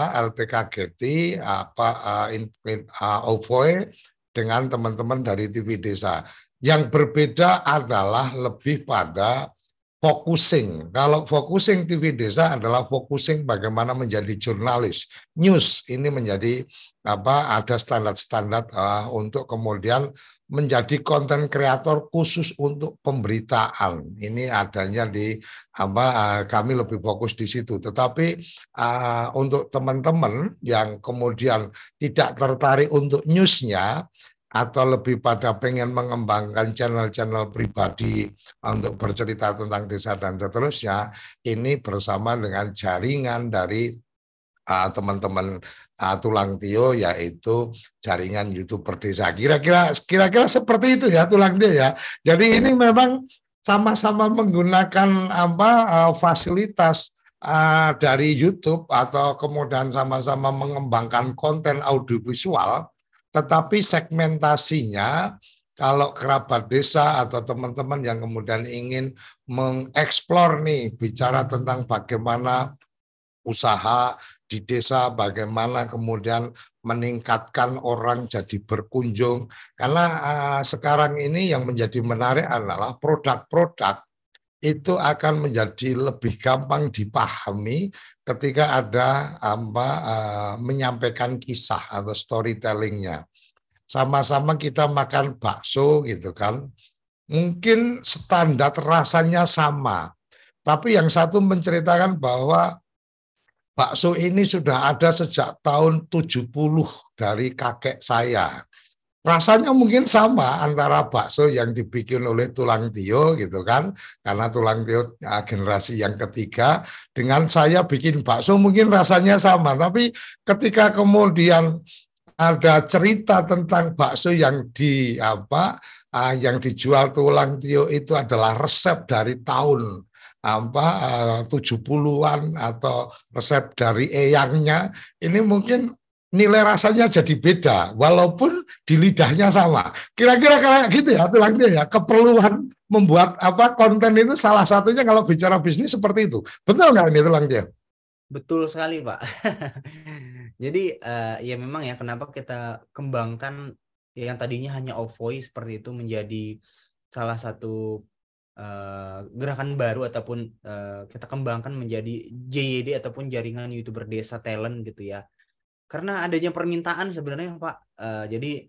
LPKGT, OVOE dengan teman-teman dari TV Desa. Yang berbeda adalah lebih pada focusing. Kalau focusing TV Desa adalah focusing bagaimana menjadi jurnalis news. Ini menjadi ada standar-standar untuk kemudian menjadi konten kreator khusus untuk pemberitaan. Ini adanya di kami lebih fokus di situ. Tetapi untuk teman-teman yang kemudian tidak tertarik untuk newsnya atau lebih pada pengen mengembangkan channel-channel pribadi untuk bercerita tentang desa dan seterusnya, ini bersama dengan jaringan dari teman-teman Tulang Tio, yaitu jaringan YouTuber desa. Kira-kira seperti itu ya Tulang Tio ya. Jadi ini memang sama-sama menggunakan fasilitas dari YouTube atau kemudian sama-sama mengembangkan konten audiovisual, tetapi segmentasinya kalau kerabat desa atau teman-teman yang kemudian ingin mengeksplor nih, bicara tentang bagaimana usaha di desa, bagaimana kemudian meningkatkan orang jadi berkunjung. Karena sekarang ini yang menjadi menarik adalah produk-produk itu akan menjadi lebih gampang dipahami ketika ada menyampaikan kisah atau storytellingnya. Sama-sama kita makan bakso gitu kan, mungkin standar rasanya sama, tapi yang satu menceritakan bahwa bakso ini sudah ada sejak tahun 70 dari kakek saya. Rasanya mungkin sama antara bakso yang dibikin oleh Tulang Tio gitu kan, karena Tulang Tio generasi yang ketiga, dengan saya bikin bakso mungkin rasanya sama. Tapi ketika kemudian ada cerita tentang bakso yang yang dijual Tulang Tio itu adalah resep dari tahun 70-an atau resep dari eyangnya, ini mungkin nilai rasanya jadi beda, walaupun di lidahnya sama. Kira-kira kayak gitu ya Tulang Tio ya, keperluan membuat konten itu salah satunya kalau bicara bisnis seperti itu. Betul nggak ini Tulang Tio? Betul sekali Pak. Jadi ya memang ya, kenapa kita kembangkan yang tadinya hanya OVOE seperti itu menjadi salah satu gerakan baru, ataupun kita kembangkan menjadi JYD ataupun jaringan YouTuber desa talent gitu ya. Karena adanya permintaan sebenarnya Pak. Jadi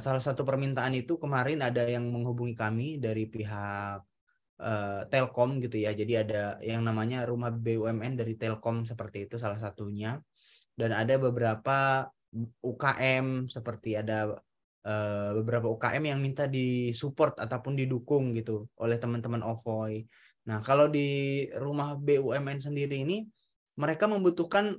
salah satu permintaan itu kemarin ada yang menghubungi kami dari pihak Telkom gitu ya. Jadi ada yang namanya Rumah BUMN dari Telkom seperti itu salah satunya. Dan ada beberapa UKM, seperti ada beberapa UKM yang minta disupport ataupun didukung gitu oleh teman-teman OVOE. Nah, kalau di Rumah BUMN sendiri ini mereka membutuhkan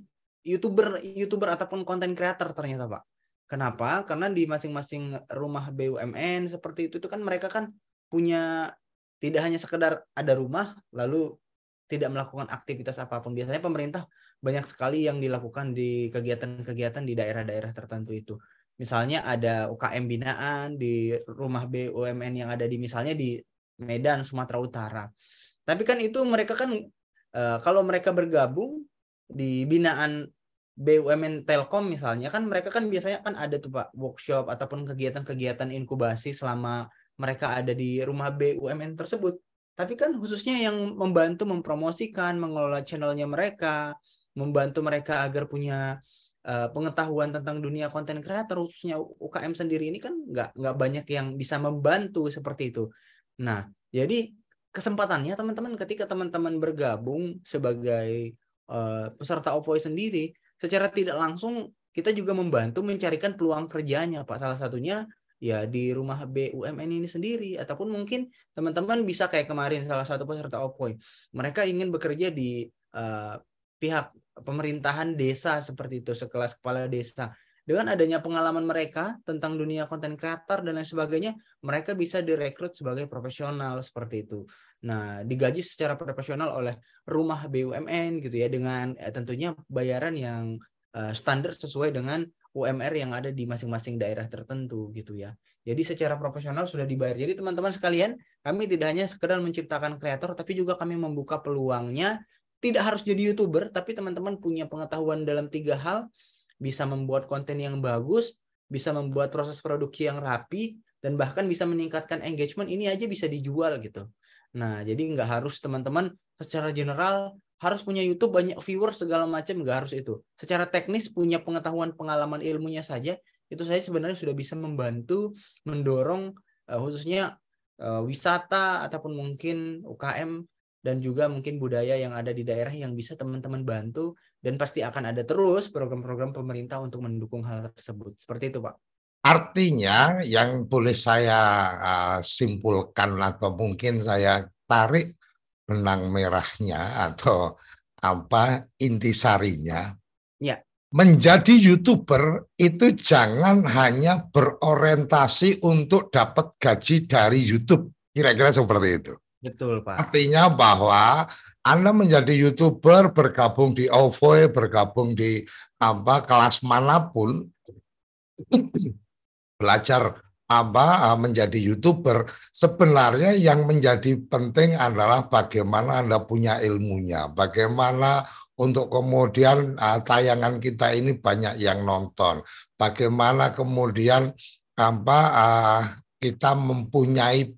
YouTuber ataupun konten kreator ternyata Pak. Kenapa? Karena di masing-masing rumah BUMN seperti itu kan mereka kan punya, tidak hanya sekedar ada rumah lalu tidak melakukan aktivitas apapun. Biasanya pemerintah banyak sekali yang dilakukan di kegiatan-kegiatan di daerah-daerah tertentu itu. Misalnya ada UKM binaan di rumah BUMN yang ada di misalnya di Medan, Sumatera Utara. Tapi kan itu mereka kan kalau mereka bergabung di binaan BUMN Telkom misalnya, kan mereka kan biasanya kan ada tuh Pak workshop ataupun kegiatan-kegiatan inkubasi selama mereka ada di rumah BUMN tersebut, tapi kan khususnya yang membantu mempromosikan, mengelola channelnya mereka, membantu mereka agar punya pengetahuan tentang dunia konten kreator, khususnya UKM sendiri ini kan nggak banyak yang bisa membantu seperti itu. Nah, jadi kesempatannya teman-teman ketika teman-teman bergabung sebagai peserta OVOI sendiri, secara tidak langsung kita juga membantu mencarikan peluang kerjanya, Pak. Salah satunya ya di rumah BUMN ini sendiri, ataupun mungkin teman-teman bisa kayak kemarin salah satu peserta OVOI, mereka ingin bekerja di pihak pemerintahan desa seperti itu, sekelas kepala desa. Dengan adanya pengalaman mereka tentang dunia konten kreator dan lain sebagainya, mereka bisa direkrut sebagai profesional seperti itu. Nah, digaji secara profesional oleh rumah BUMN gitu ya, dengan tentunya bayaran yang standar sesuai dengan UMR yang ada di masing-masing daerah tertentu gitu ya. Jadi secara profesional sudah dibayar. Jadi teman-teman sekalian, kami tidak hanya sekedar menciptakan kreator, tapi juga kami membuka peluangnya. Tidak harus jadi YouTuber, tapi teman-teman punya pengetahuan dalam 3 hal, bisa membuat konten yang bagus, bisa membuat proses produksi yang rapi, dan bahkan bisa meningkatkan engagement, ini aja bisa dijual gitu. Nah, jadi nggak harus teman-teman secara general harus punya YouTube, banyak viewers, segala macam, nggak harus itu. Secara teknis punya pengetahuan, pengalaman, ilmunya saja, itu saya sebenarnya sudah bisa membantu, mendorong khususnya wisata ataupun mungkin UKM, dan juga mungkin budaya yang ada di daerah yang bisa teman-teman bantu, dan pasti akan ada terus program-program pemerintah untuk mendukung hal tersebut. Seperti itu, Pak. Artinya yang boleh saya simpulkan atau mungkin saya tarik benang merahnya atau intisarinya, ya, menjadi YouTuber itu jangan hanya berorientasi untuk dapat gaji dari YouTube. Kira-kira seperti itu. Betul, Pak. Artinya bahwa Anda menjadi YouTuber, bergabung di OVOI, bergabung di kelas manapun, belajar menjadi YouTuber, sebenarnya yang menjadi penting adalah bagaimana Anda punya ilmunya, bagaimana untuk kemudian tayangan kita ini banyak yang nonton, bagaimana kemudian kita mempunyai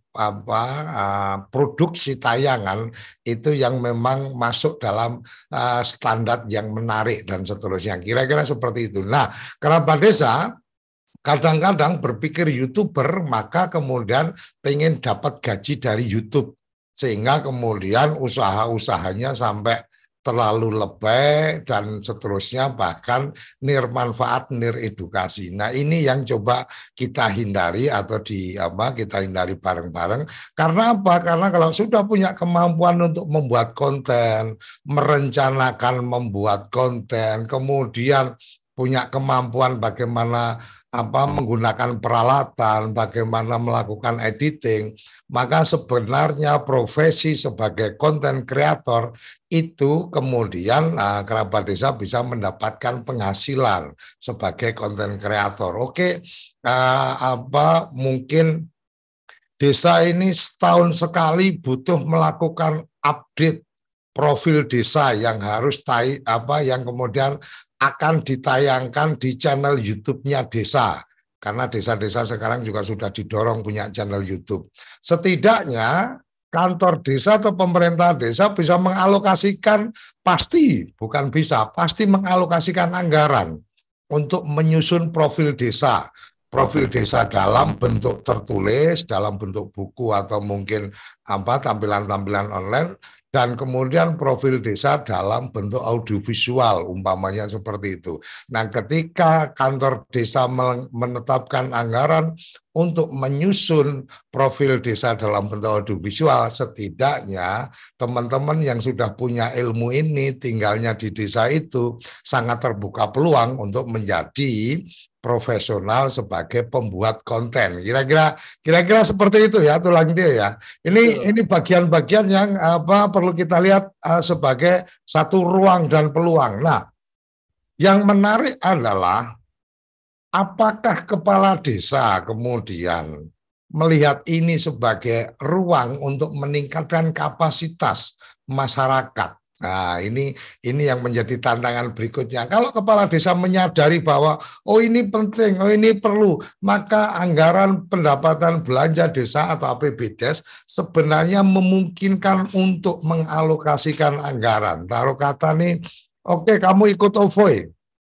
produksi tayangan itu yang memang masuk dalam standar yang menarik dan seterusnya. Kira-kira seperti itu. Nah, kerabat desa kadang-kadang berpikir YouTuber, maka kemudian pengen dapat gaji dari YouTube, sehingga kemudian usaha-usahanya sampai terlalu lebay dan seterusnya, bahkan nirmanfaat, niredukasi. Nah, ini yang coba kita hindari atau kita hindari bareng-bareng. Karena apa? Karena kalau sudah punya kemampuan untuk membuat konten, merencanakan membuat konten, kemudian punya kemampuan bagaimana menggunakan peralatan, bagaimana melakukan editing, maka sebenarnya profesi sebagai konten kreator itu kemudian kerabat desa bisa mendapatkan penghasilan sebagai konten kreator. Oke, mungkin desa ini setahun sekali butuh melakukan update profil desa yang harus yang kemudian akan ditayangkan di channel YouTube-nya desa. Karena desa-desa sekarang juga sudah didorong punya channel YouTube. Setidaknya kantor desa atau pemerintah desa bisa mengalokasikan, pasti mengalokasikan anggaran untuk menyusun profil desa. Profil desa dalam bentuk tertulis, dalam bentuk buku atau mungkin tampilan-tampilan online, dan kemudian profil desa dalam bentuk audiovisual, umpamanya seperti itu. Nah, ketika kantor desa menetapkan anggaran untuk menyusun profil desa dalam bentuk audiovisual, setidaknya teman-teman yang sudah punya ilmu ini, tinggalnya di desa itu, sangat terbuka peluang untuk menjadi profesional sebagai pembuat konten. Kira-kira seperti itu ya, tulang dia ya. Ini bagian-bagian yang perlu kita lihat sebagai satu ruang dan peluang. Nah, yang menarik adalah apakah kepala desa kemudian melihat ini sebagai ruang untuk meningkatkan kapasitas masyarakat Nah, ini yang menjadi tantangan berikutnya. Kalau kepala desa menyadari bahwa oh ini penting, oh ini perlu, maka anggaran pendapatan belanja desa atau APBDes sebenarnya memungkinkan untuk mengalokasikan anggaran. Taruh kata nih, oke kamu ikut OVOI.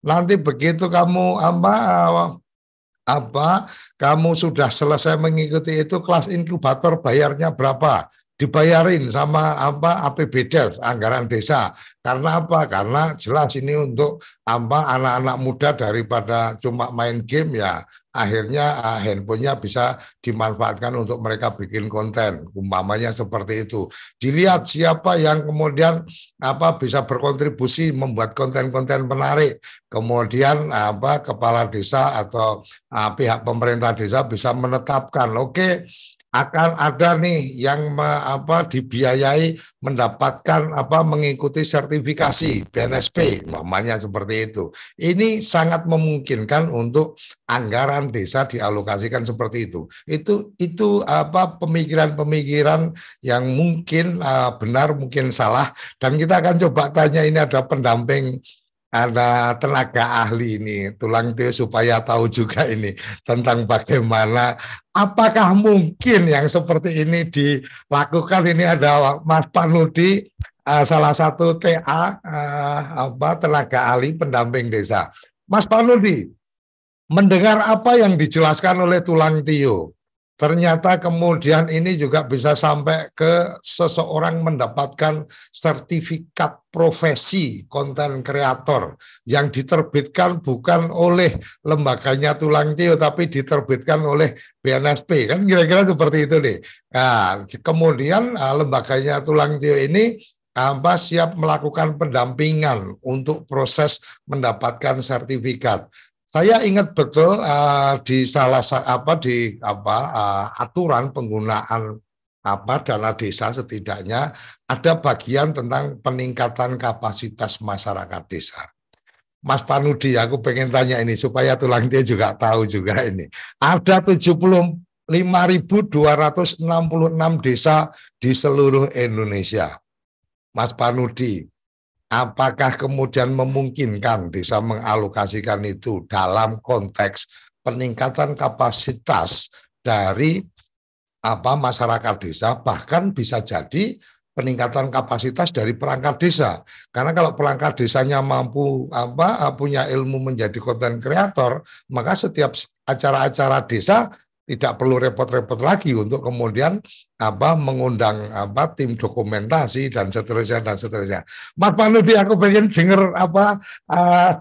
Nanti begitu kamu kamu sudah selesai mengikuti itu, kelas inkubator bayarnya berapa? Dibayarin sama APBDes, anggaran desa. Karena apa? Karena jelas ini untuk anak-anak muda, daripada cuma main game ya, akhirnya handphonenya bisa dimanfaatkan untuk mereka bikin konten, umpamanya seperti itu. Dilihat siapa yang kemudian bisa berkontribusi membuat konten-konten menarik, kemudian kepala desa atau pihak pemerintah desa bisa menetapkan, oke, akan ada nih yang dibiayai mendapatkan mengikuti sertifikasi BNSP, namanya seperti itu. Ini sangat memungkinkan untuk anggaran desa dialokasikan seperti itu. Itu pemikiran-pemikiran yang mungkin benar, mungkin salah, dan kita akan coba tanya, ini ada pendamping, ada tenaga ahli ini, tulang Tio, supaya tahu juga ini tentang bagaimana, apakah mungkin yang seperti ini dilakukan. Ini ada Mas Panudi, salah satu TA, tenaga ahli pendamping desa. Mas Panudi, mendengar apa yang dijelaskan oleh tulang Tio, ternyata kemudian ini juga bisa sampai ke seseorang mendapatkan sertifikat profesi konten kreator yang diterbitkan bukan oleh lembaganya tulang Tio, tapi diterbitkan oleh BNSP, kan kira-kira seperti itu nih. Nah, kemudian lembaganya tulang Tio ini siap melakukan pendampingan untuk proses mendapatkan sertifikat. Saya ingat betul di aturan penggunaan dana desa, setidaknya ada bagian tentang peningkatan kapasitas masyarakat desa. Mas Panudi, aku pengen tanya ini supaya tulang Tio juga tahu juga ini. Ada 75.266 desa di seluruh Indonesia. Mas Panudi, apakah kemudian memungkinkan desa mengalokasikan itu dalam konteks peningkatan kapasitas dari masyarakat desa, bahkan bisa jadi peningkatan kapasitas dari perangkat desa. Karena kalau perangkat desanya mampu punya ilmu menjadi konten kreator, maka setiap acara-acara desa tidak perlu repot-repot lagi untuk kemudian mengundang tim dokumentasi dan seterusnya dan seterusnya. Mas Panudi, aku pengen dengar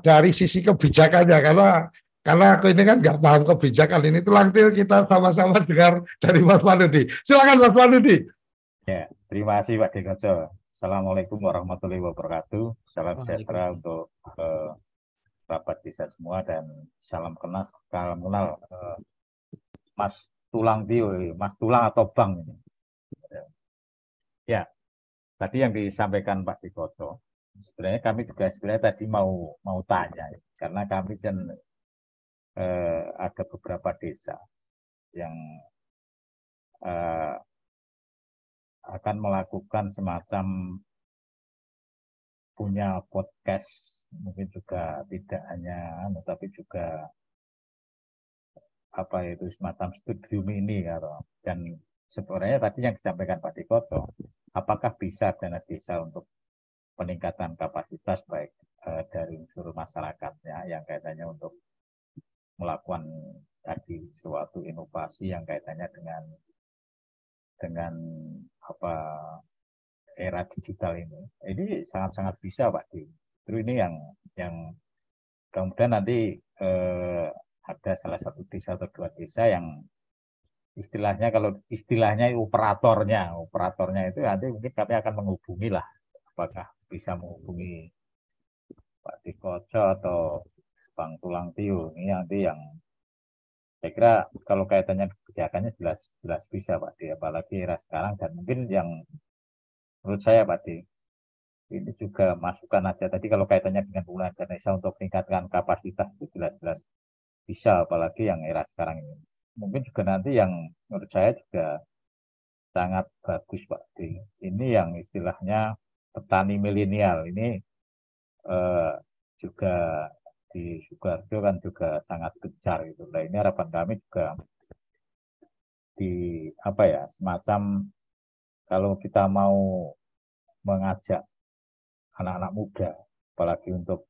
dari sisi kebijakannya, karena aku ini kan nggak paham kebijakan ini. Tulang Tio, kita sama-sama dengar dari Mas Panudi. Silakan Mas Panudi. Ya, terima kasih Pak Dekojo. Assalamualaikum warahmatullahi wabarakatuh. Salam sejahtera untuk kerabat desa semua, dan salam kenal Mas Tulang Tio, Mas Tulang atau Bang ini. Ya, tadi yang disampaikan Pak Dekojo, sebenarnya kami juga tadi mau tanya, karena kami kan ada beberapa desa yang akan melakukan semacam punya podcast, mungkin juga tidak hanya tapi juga itu semacam studio mini, dan sebenarnya tadi yang disampaikan Pak Dekojo, apakah bisa dana desa untuk peningkatan kapasitas baik dari unsur masyarakatnya yang kaitannya untuk melakukan tadi suatu inovasi yang kaitannya dengan era digital ini sangat-sangat bisa Pak Di. Terus ini yang kemudian nanti ada salah satu desa atau dua desa yang istilahnya, kalau istilahnya operatornya itu nanti mungkin kami akan menghubungi lah, apakah bisa menghubungi Pak Dekojo atau Bang Tulang Tio. Ini nanti yang saya kira kalau kaitannya kebijakannya jelas bisa Pak Di, apalagi era sekarang. Dan mungkin yang menurut saya Pak Di, ini juga masukan aja tadi, kalau kaitannya dengan penggunaan dana desa untuk meningkatkan kapasitas itu jelas bisa, apalagi yang era sekarang ini. Mungkin juga nanti yang menurut saya juga sangat bagus Pak Di, ini yang istilahnya petani milenial ini juga di Sukoharjo kan juga sangat gencar gitu. Nah ini harapan kami juga di apa ya, semacam kalau kita mau mengajak anak-anak muda, apalagi untuk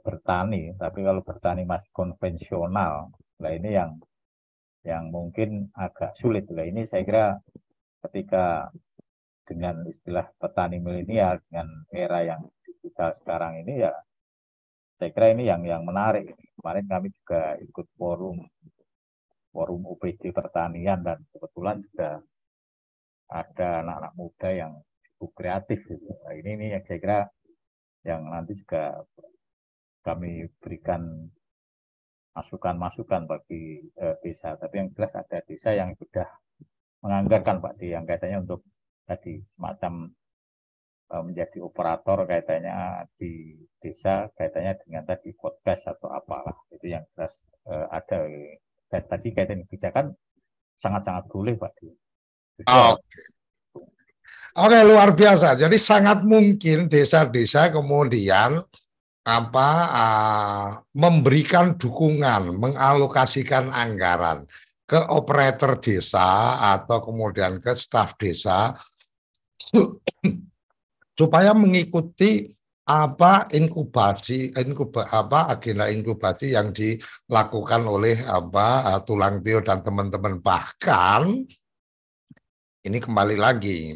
bertani, tapi kalau bertani masih konvensional, nah ini yang mungkin agak sulit. Nah ini saya kira ketika dengan istilah petani milenial dengan era yang digital sekarang ini ya, saya kira ini yang menarik. Kemarin kami juga ikut forum UPD pertanian dan kebetulan juga ada anak-anak muda yang cukup kreatif gitu. Nah, ini yang saya kira yang nanti juga kami berikan masukan-masukan bagi desa. Tapi yang jelas ada desa yang sudah menganggarkan Pak Di, yang kaitannya untuk tadi semacam menjadi operator kaitannya di desa, kaitannya dengan tadi podcast atau apalah, itu yang jelas ada. Dan tadi kaitan kebijakan sangat-sangat boleh Pak Di. Oke, luar biasa. Jadi sangat mungkin desa-desa kemudian memberikan dukungan, mengalokasikan anggaran ke operator desa atau kemudian ke staf desa supaya mengikuti agenda inkubasi yang dilakukan oleh Tulang Tio dan teman-teman. Bahkan ini kembali lagi,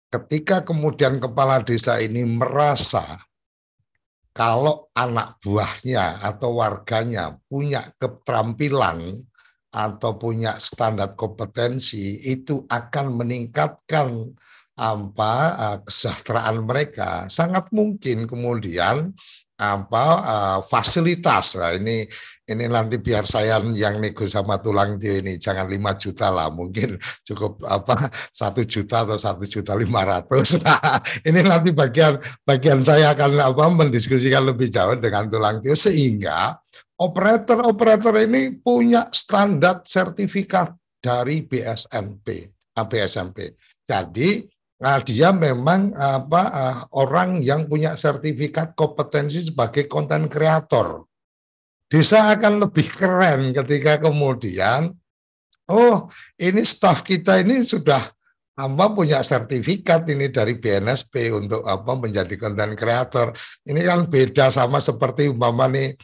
ketika kemudian kepala desa ini merasa kalau anak buahnya atau warganya punya keterampilan atau punya standar kompetensi, itu akan meningkatkan kesejahteraan mereka. Sangat mungkin kemudian fasilitas. Nah, ini nanti biar saya yang nego sama Tulang Tio ini jangan 5 juta lah, mungkin cukup 1 juta atau 1.500.000. Nah, ini nanti bagian saya akan mendiskusikan lebih jauh dengan Tulang Tio sehingga operator ini punya standar sertifikat dari BSMP. Jadi dia memang orang yang punya sertifikat kompetensi sebagai konten kreator. Desa akan lebih keren ketika kemudian, oh ini staf kita ini sudah punya sertifikat ini dari BNSP untuk menjadi konten kreator. Ini kan beda sama seperti umpama nih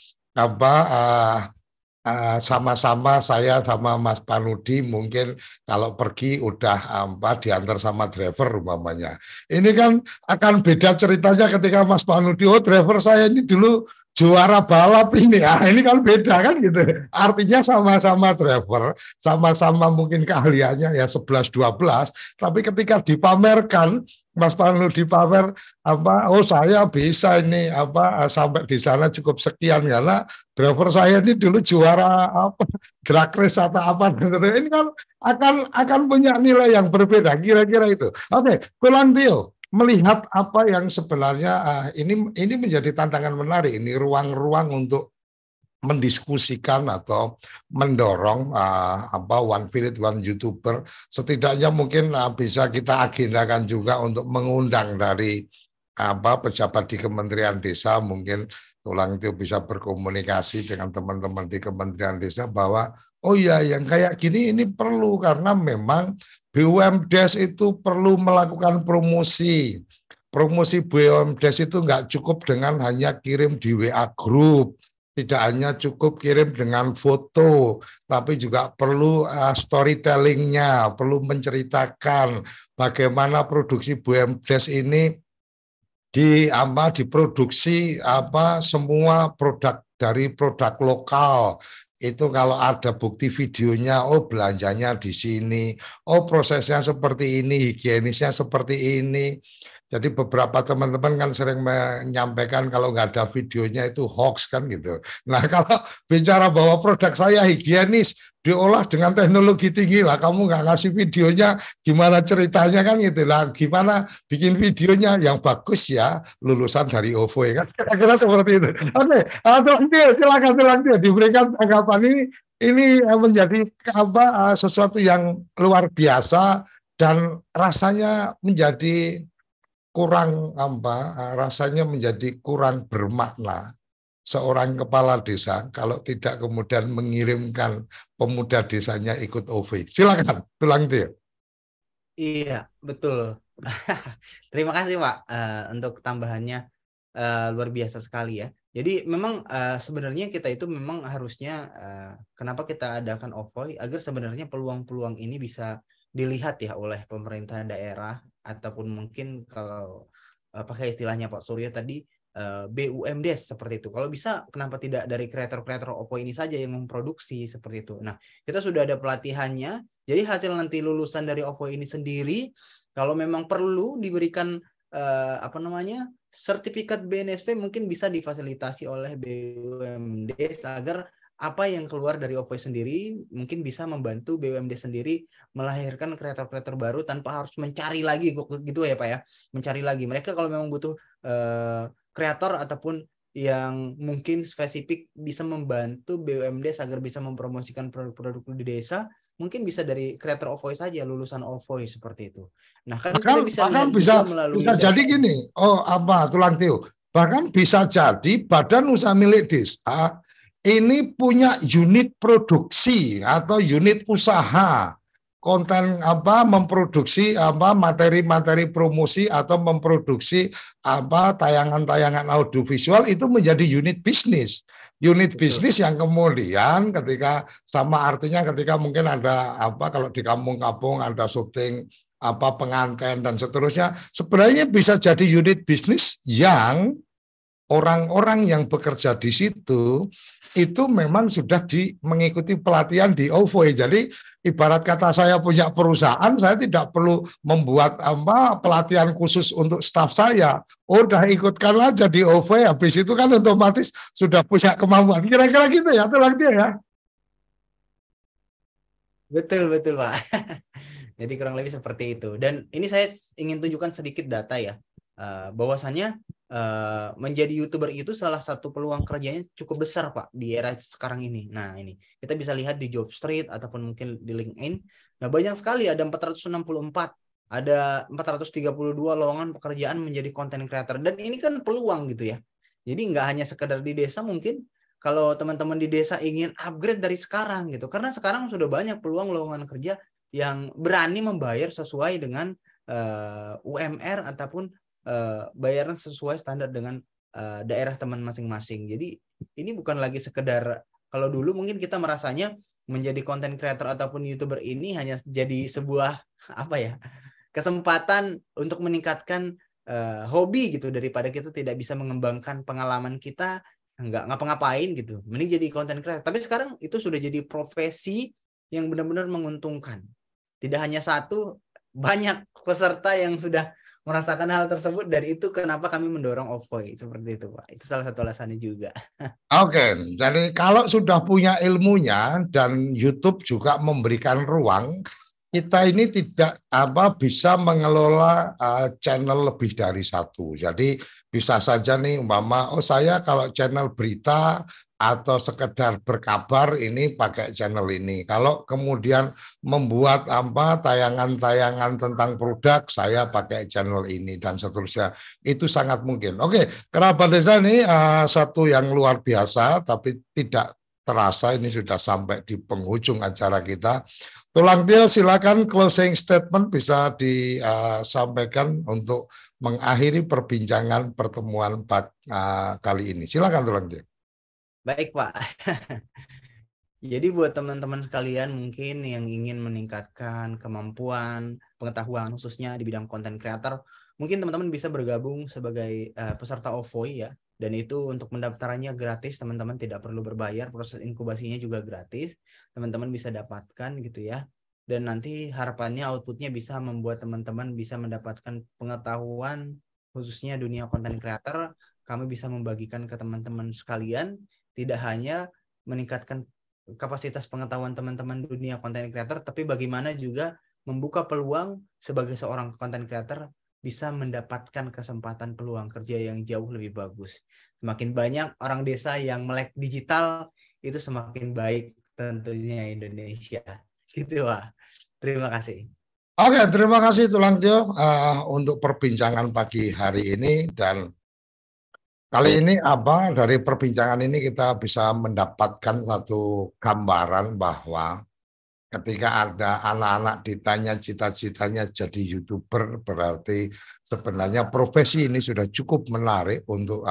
sama-sama saya sama Mas Panudi mungkin kalau pergi udah diantar sama driver umpamanya. Ini kan akan beda ceritanya ketika Mas Panudi, oh driver saya ini dulu juara balap ini, ini kan beda kan gitu. Artinya sama-sama driver, sama-sama mungkin keahliannya ya 11-12, tapi ketika dipamerkan Mas Panudi pamer oh saya bisa ini sampai di sana cukup sekian karena driver saya ini dulu juara drag race atau apa gitu. Ini kan akan punya nilai yang berbeda kira-kira itu. Oke, Tulang Tio melihat apa yang sebenarnya ini menjadi tantangan menarik, ini ruang-ruang untuk mendiskusikan atau mendorong One Village One YouTuber. Setidaknya mungkin bisa kita agendakan juga untuk mengundang dari pejabat di Kementerian Desa. Mungkin Tulang Tio bisa berkomunikasi dengan teman-teman di Kementerian Desa bahwa oh iya yang kayak gini ini perlu, karena memang BUMDes itu perlu melakukan promosi. Promosi BUMDes itu nggak cukup dengan hanya kirim di WA Group. Tidak hanya cukup kirim dengan foto, tapi juga perlu storytellingnya, perlu menceritakan bagaimana produksi BUMDes ini diproduksi semua produk dari produk lokal. Itu kalau ada bukti videonya, oh belanjanya di sini, oh prosesnya seperti ini, higienisnya seperti ini. Jadi beberapa teman-teman kan sering menyampaikan kalau nggak ada videonya itu hoax kan gitu. Nah kalau bicara bahwa produk saya higienis, diolah dengan teknologi tinggi lah, kamu nggak ngasih videonya, gimana ceritanya kan gitu lah. Gimana bikin videonya yang bagus ya, lulusan dari OVO kan, kira-kira seperti itu. Oke, silakan Tulang Tio diberikan tanggapan ini. Ini menjadi sesuatu yang luar biasa dan rasanya menjadi kurang rasanya menjadi kurang bermakna seorang kepala desa kalau tidak kemudian mengirimkan pemuda desanya ikut OV. Silakan, Tulang Tio. Iya, betul. Terima kasih, Pak, untuk tambahannya. Luar biasa sekali ya. Jadi memang sebenarnya kita itu memang harusnya kenapa kita adakan OVOI agar sebenarnya peluang-peluang ini bisa dilihat ya oleh pemerintah daerah ataupun mungkin kalau pakai istilahnya Pak Suryo tadi BUMDes seperti itu. Kalau bisa kenapa tidak dari kreator-kreator OVOI ini saja yang memproduksi seperti itu. Nah, kita sudah ada pelatihannya. Jadi hasil nanti lulusan dari OVOI ini sendiri kalau memang perlu diberikan sertifikat BNSP mungkin bisa difasilitasi oleh BUMD agar apa yang keluar dari OVOI sendiri mungkin bisa membantu BUMD sendiri melahirkan kreator-kreator baru tanpa harus mencari lagi gitu ya Pak ya, mencari lagi. Mereka kalau memang butuh kreator ataupun yang mungkin spesifik bisa membantu BUMD agar bisa mempromosikan produk-produk di desa, mungkin bisa dari kreator OVOI saja, lulusan OVOI seperti itu. Nah, kan kita bisa lihat bisa melalui jadi gini. Tulang Tio. Bahkan bisa jadi badan usaha milik desa ini punya unit produksi atau unit usaha konten memproduksi materi-materi promosi atau memproduksi tayangan-tayangan audiovisual itu menjadi unit bisnis. Unit bisnis yang kemudian ketika artinya ketika mungkin ada kalau di kampung-kampung ada syuting pengantin dan seterusnya, sebenarnya bisa jadi unit bisnis yang orang-orang yang bekerja di situ itu memang sudah mengikuti pelatihan di OVOI. Jadi ibarat kata saya punya perusahaan, saya tidak perlu membuat pelatihan khusus untuk staf saya. Udah ikutkan aja di OVOI, habis itu kan otomatis sudah punya kemampuan. Kira-kira gitu ya, Tulang Tio ya. Betul Pak. Jadi kurang lebih seperti itu. Dan ini saya ingin tunjukkan sedikit data ya, bahwasannya menjadi YouTuber itu salah satu peluang kerjanya cukup besar Pak di era sekarang ini. Nah ini kita bisa lihat di Jobstreet ataupun mungkin di LinkedIn. Nah banyak sekali, ada 464, ada 432 lowongan pekerjaan menjadi content creator. Dan ini kan peluang gitu ya. Jadi nggak hanya sekedar di desa, mungkin kalau teman-teman di desa ingin upgrade dari sekarang gitu. Karena sekarang sudah banyak peluang lowongan kerja yang berani membayar sesuai dengan UMR ataupun bayaran sesuai standar dengan daerah teman masing-masing. Jadi ini bukan lagi sekedar, kalau dulu mungkin kita merasanya menjadi content creator ataupun YouTuber ini hanya jadi sebuah kesempatan untuk meningkatkan hobi gitu, daripada kita tidak bisa mengembangkan pengalaman kita, nggak ngapa-ngapain gitu, mending jadi content creator. Tapi sekarang itu sudah jadi profesi yang benar-benar menguntungkan. Tidak hanya satu, banyak peserta yang sudah merasakan hal tersebut, dan itu kenapa kami mendorong OVOI seperti itu Pak. Itu salah satu alasannya juga. Oke, jadi kalau sudah punya ilmunya dan YouTube juga memberikan ruang, kita ini tidak bisa mengelola channel lebih dari satu. Jadi bisa saja nih saya kalau channel berita atau sekedar berkabar ini pakai channel ini. Kalau kemudian membuat tayangan-tayangan tentang produk, saya pakai channel ini dan seterusnya. Itu sangat mungkin. Oke, Kerabat Desa ini satu yang luar biasa, tapi tidak terasa ini sudah sampai di penghujung acara kita. Tulang Tio, silakan closing statement bisa disampaikan untuk mengakhiri perbincangan pertemuan kali ini. Silakan Tulang Tio. Baik Pak. Jadi buat teman-teman sekalian mungkin yang ingin meningkatkan kemampuan, pengetahuan khususnya di bidang content creator, mungkin teman-teman bisa bergabung sebagai peserta OVOI ya. Dan itu untuk mendaftarannya gratis, teman-teman tidak perlu berbayar, proses inkubasinya juga gratis, teman-teman bisa dapatkan gitu ya. Dan nanti harapannya outputnya bisa membuat teman-teman bisa mendapatkan pengetahuan khususnya dunia content creator. Kami bisa membagikan ke teman-teman sekalian, tidak hanya meningkatkan kapasitas pengetahuan teman-teman dunia content creator, tapi bagaimana juga membuka peluang sebagai seorang content creator bisa mendapatkan kesempatan peluang kerja yang jauh lebih bagus. Semakin banyak orang desa yang melek digital, itu semakin baik tentunya Indonesia. Gitu Pak. Terima kasih. Oke, terima kasih Tulang Tio untuk perbincangan pagi hari ini, dan kali ini dari perbincangan ini kita bisa mendapatkan satu gambaran bahwa ketika ada anak-anak ditanya cita-citanya jadi YouTuber, berarti sebenarnya profesi ini sudah cukup menarik untuk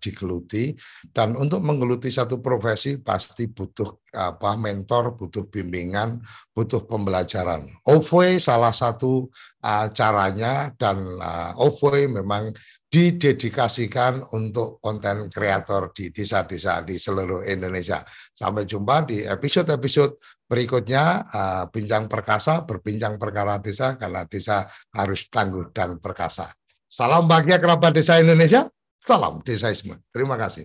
digeluti, dan untuk menggeluti satu profesi pasti butuh mentor, butuh bimbingan, butuh pembelajaran. OVOE salah satu caranya, dan OVOE memang didedikasikan untuk konten kreator di desa-desa di seluruh Indonesia. Sampai jumpa di episode-episode berikutnya. Bincang Perkasa, berbincang perkara desa, karena desa harus tangguh dan perkasa. Salam bahagia kerabat desa Indonesia, salam desaisme. Terima kasih.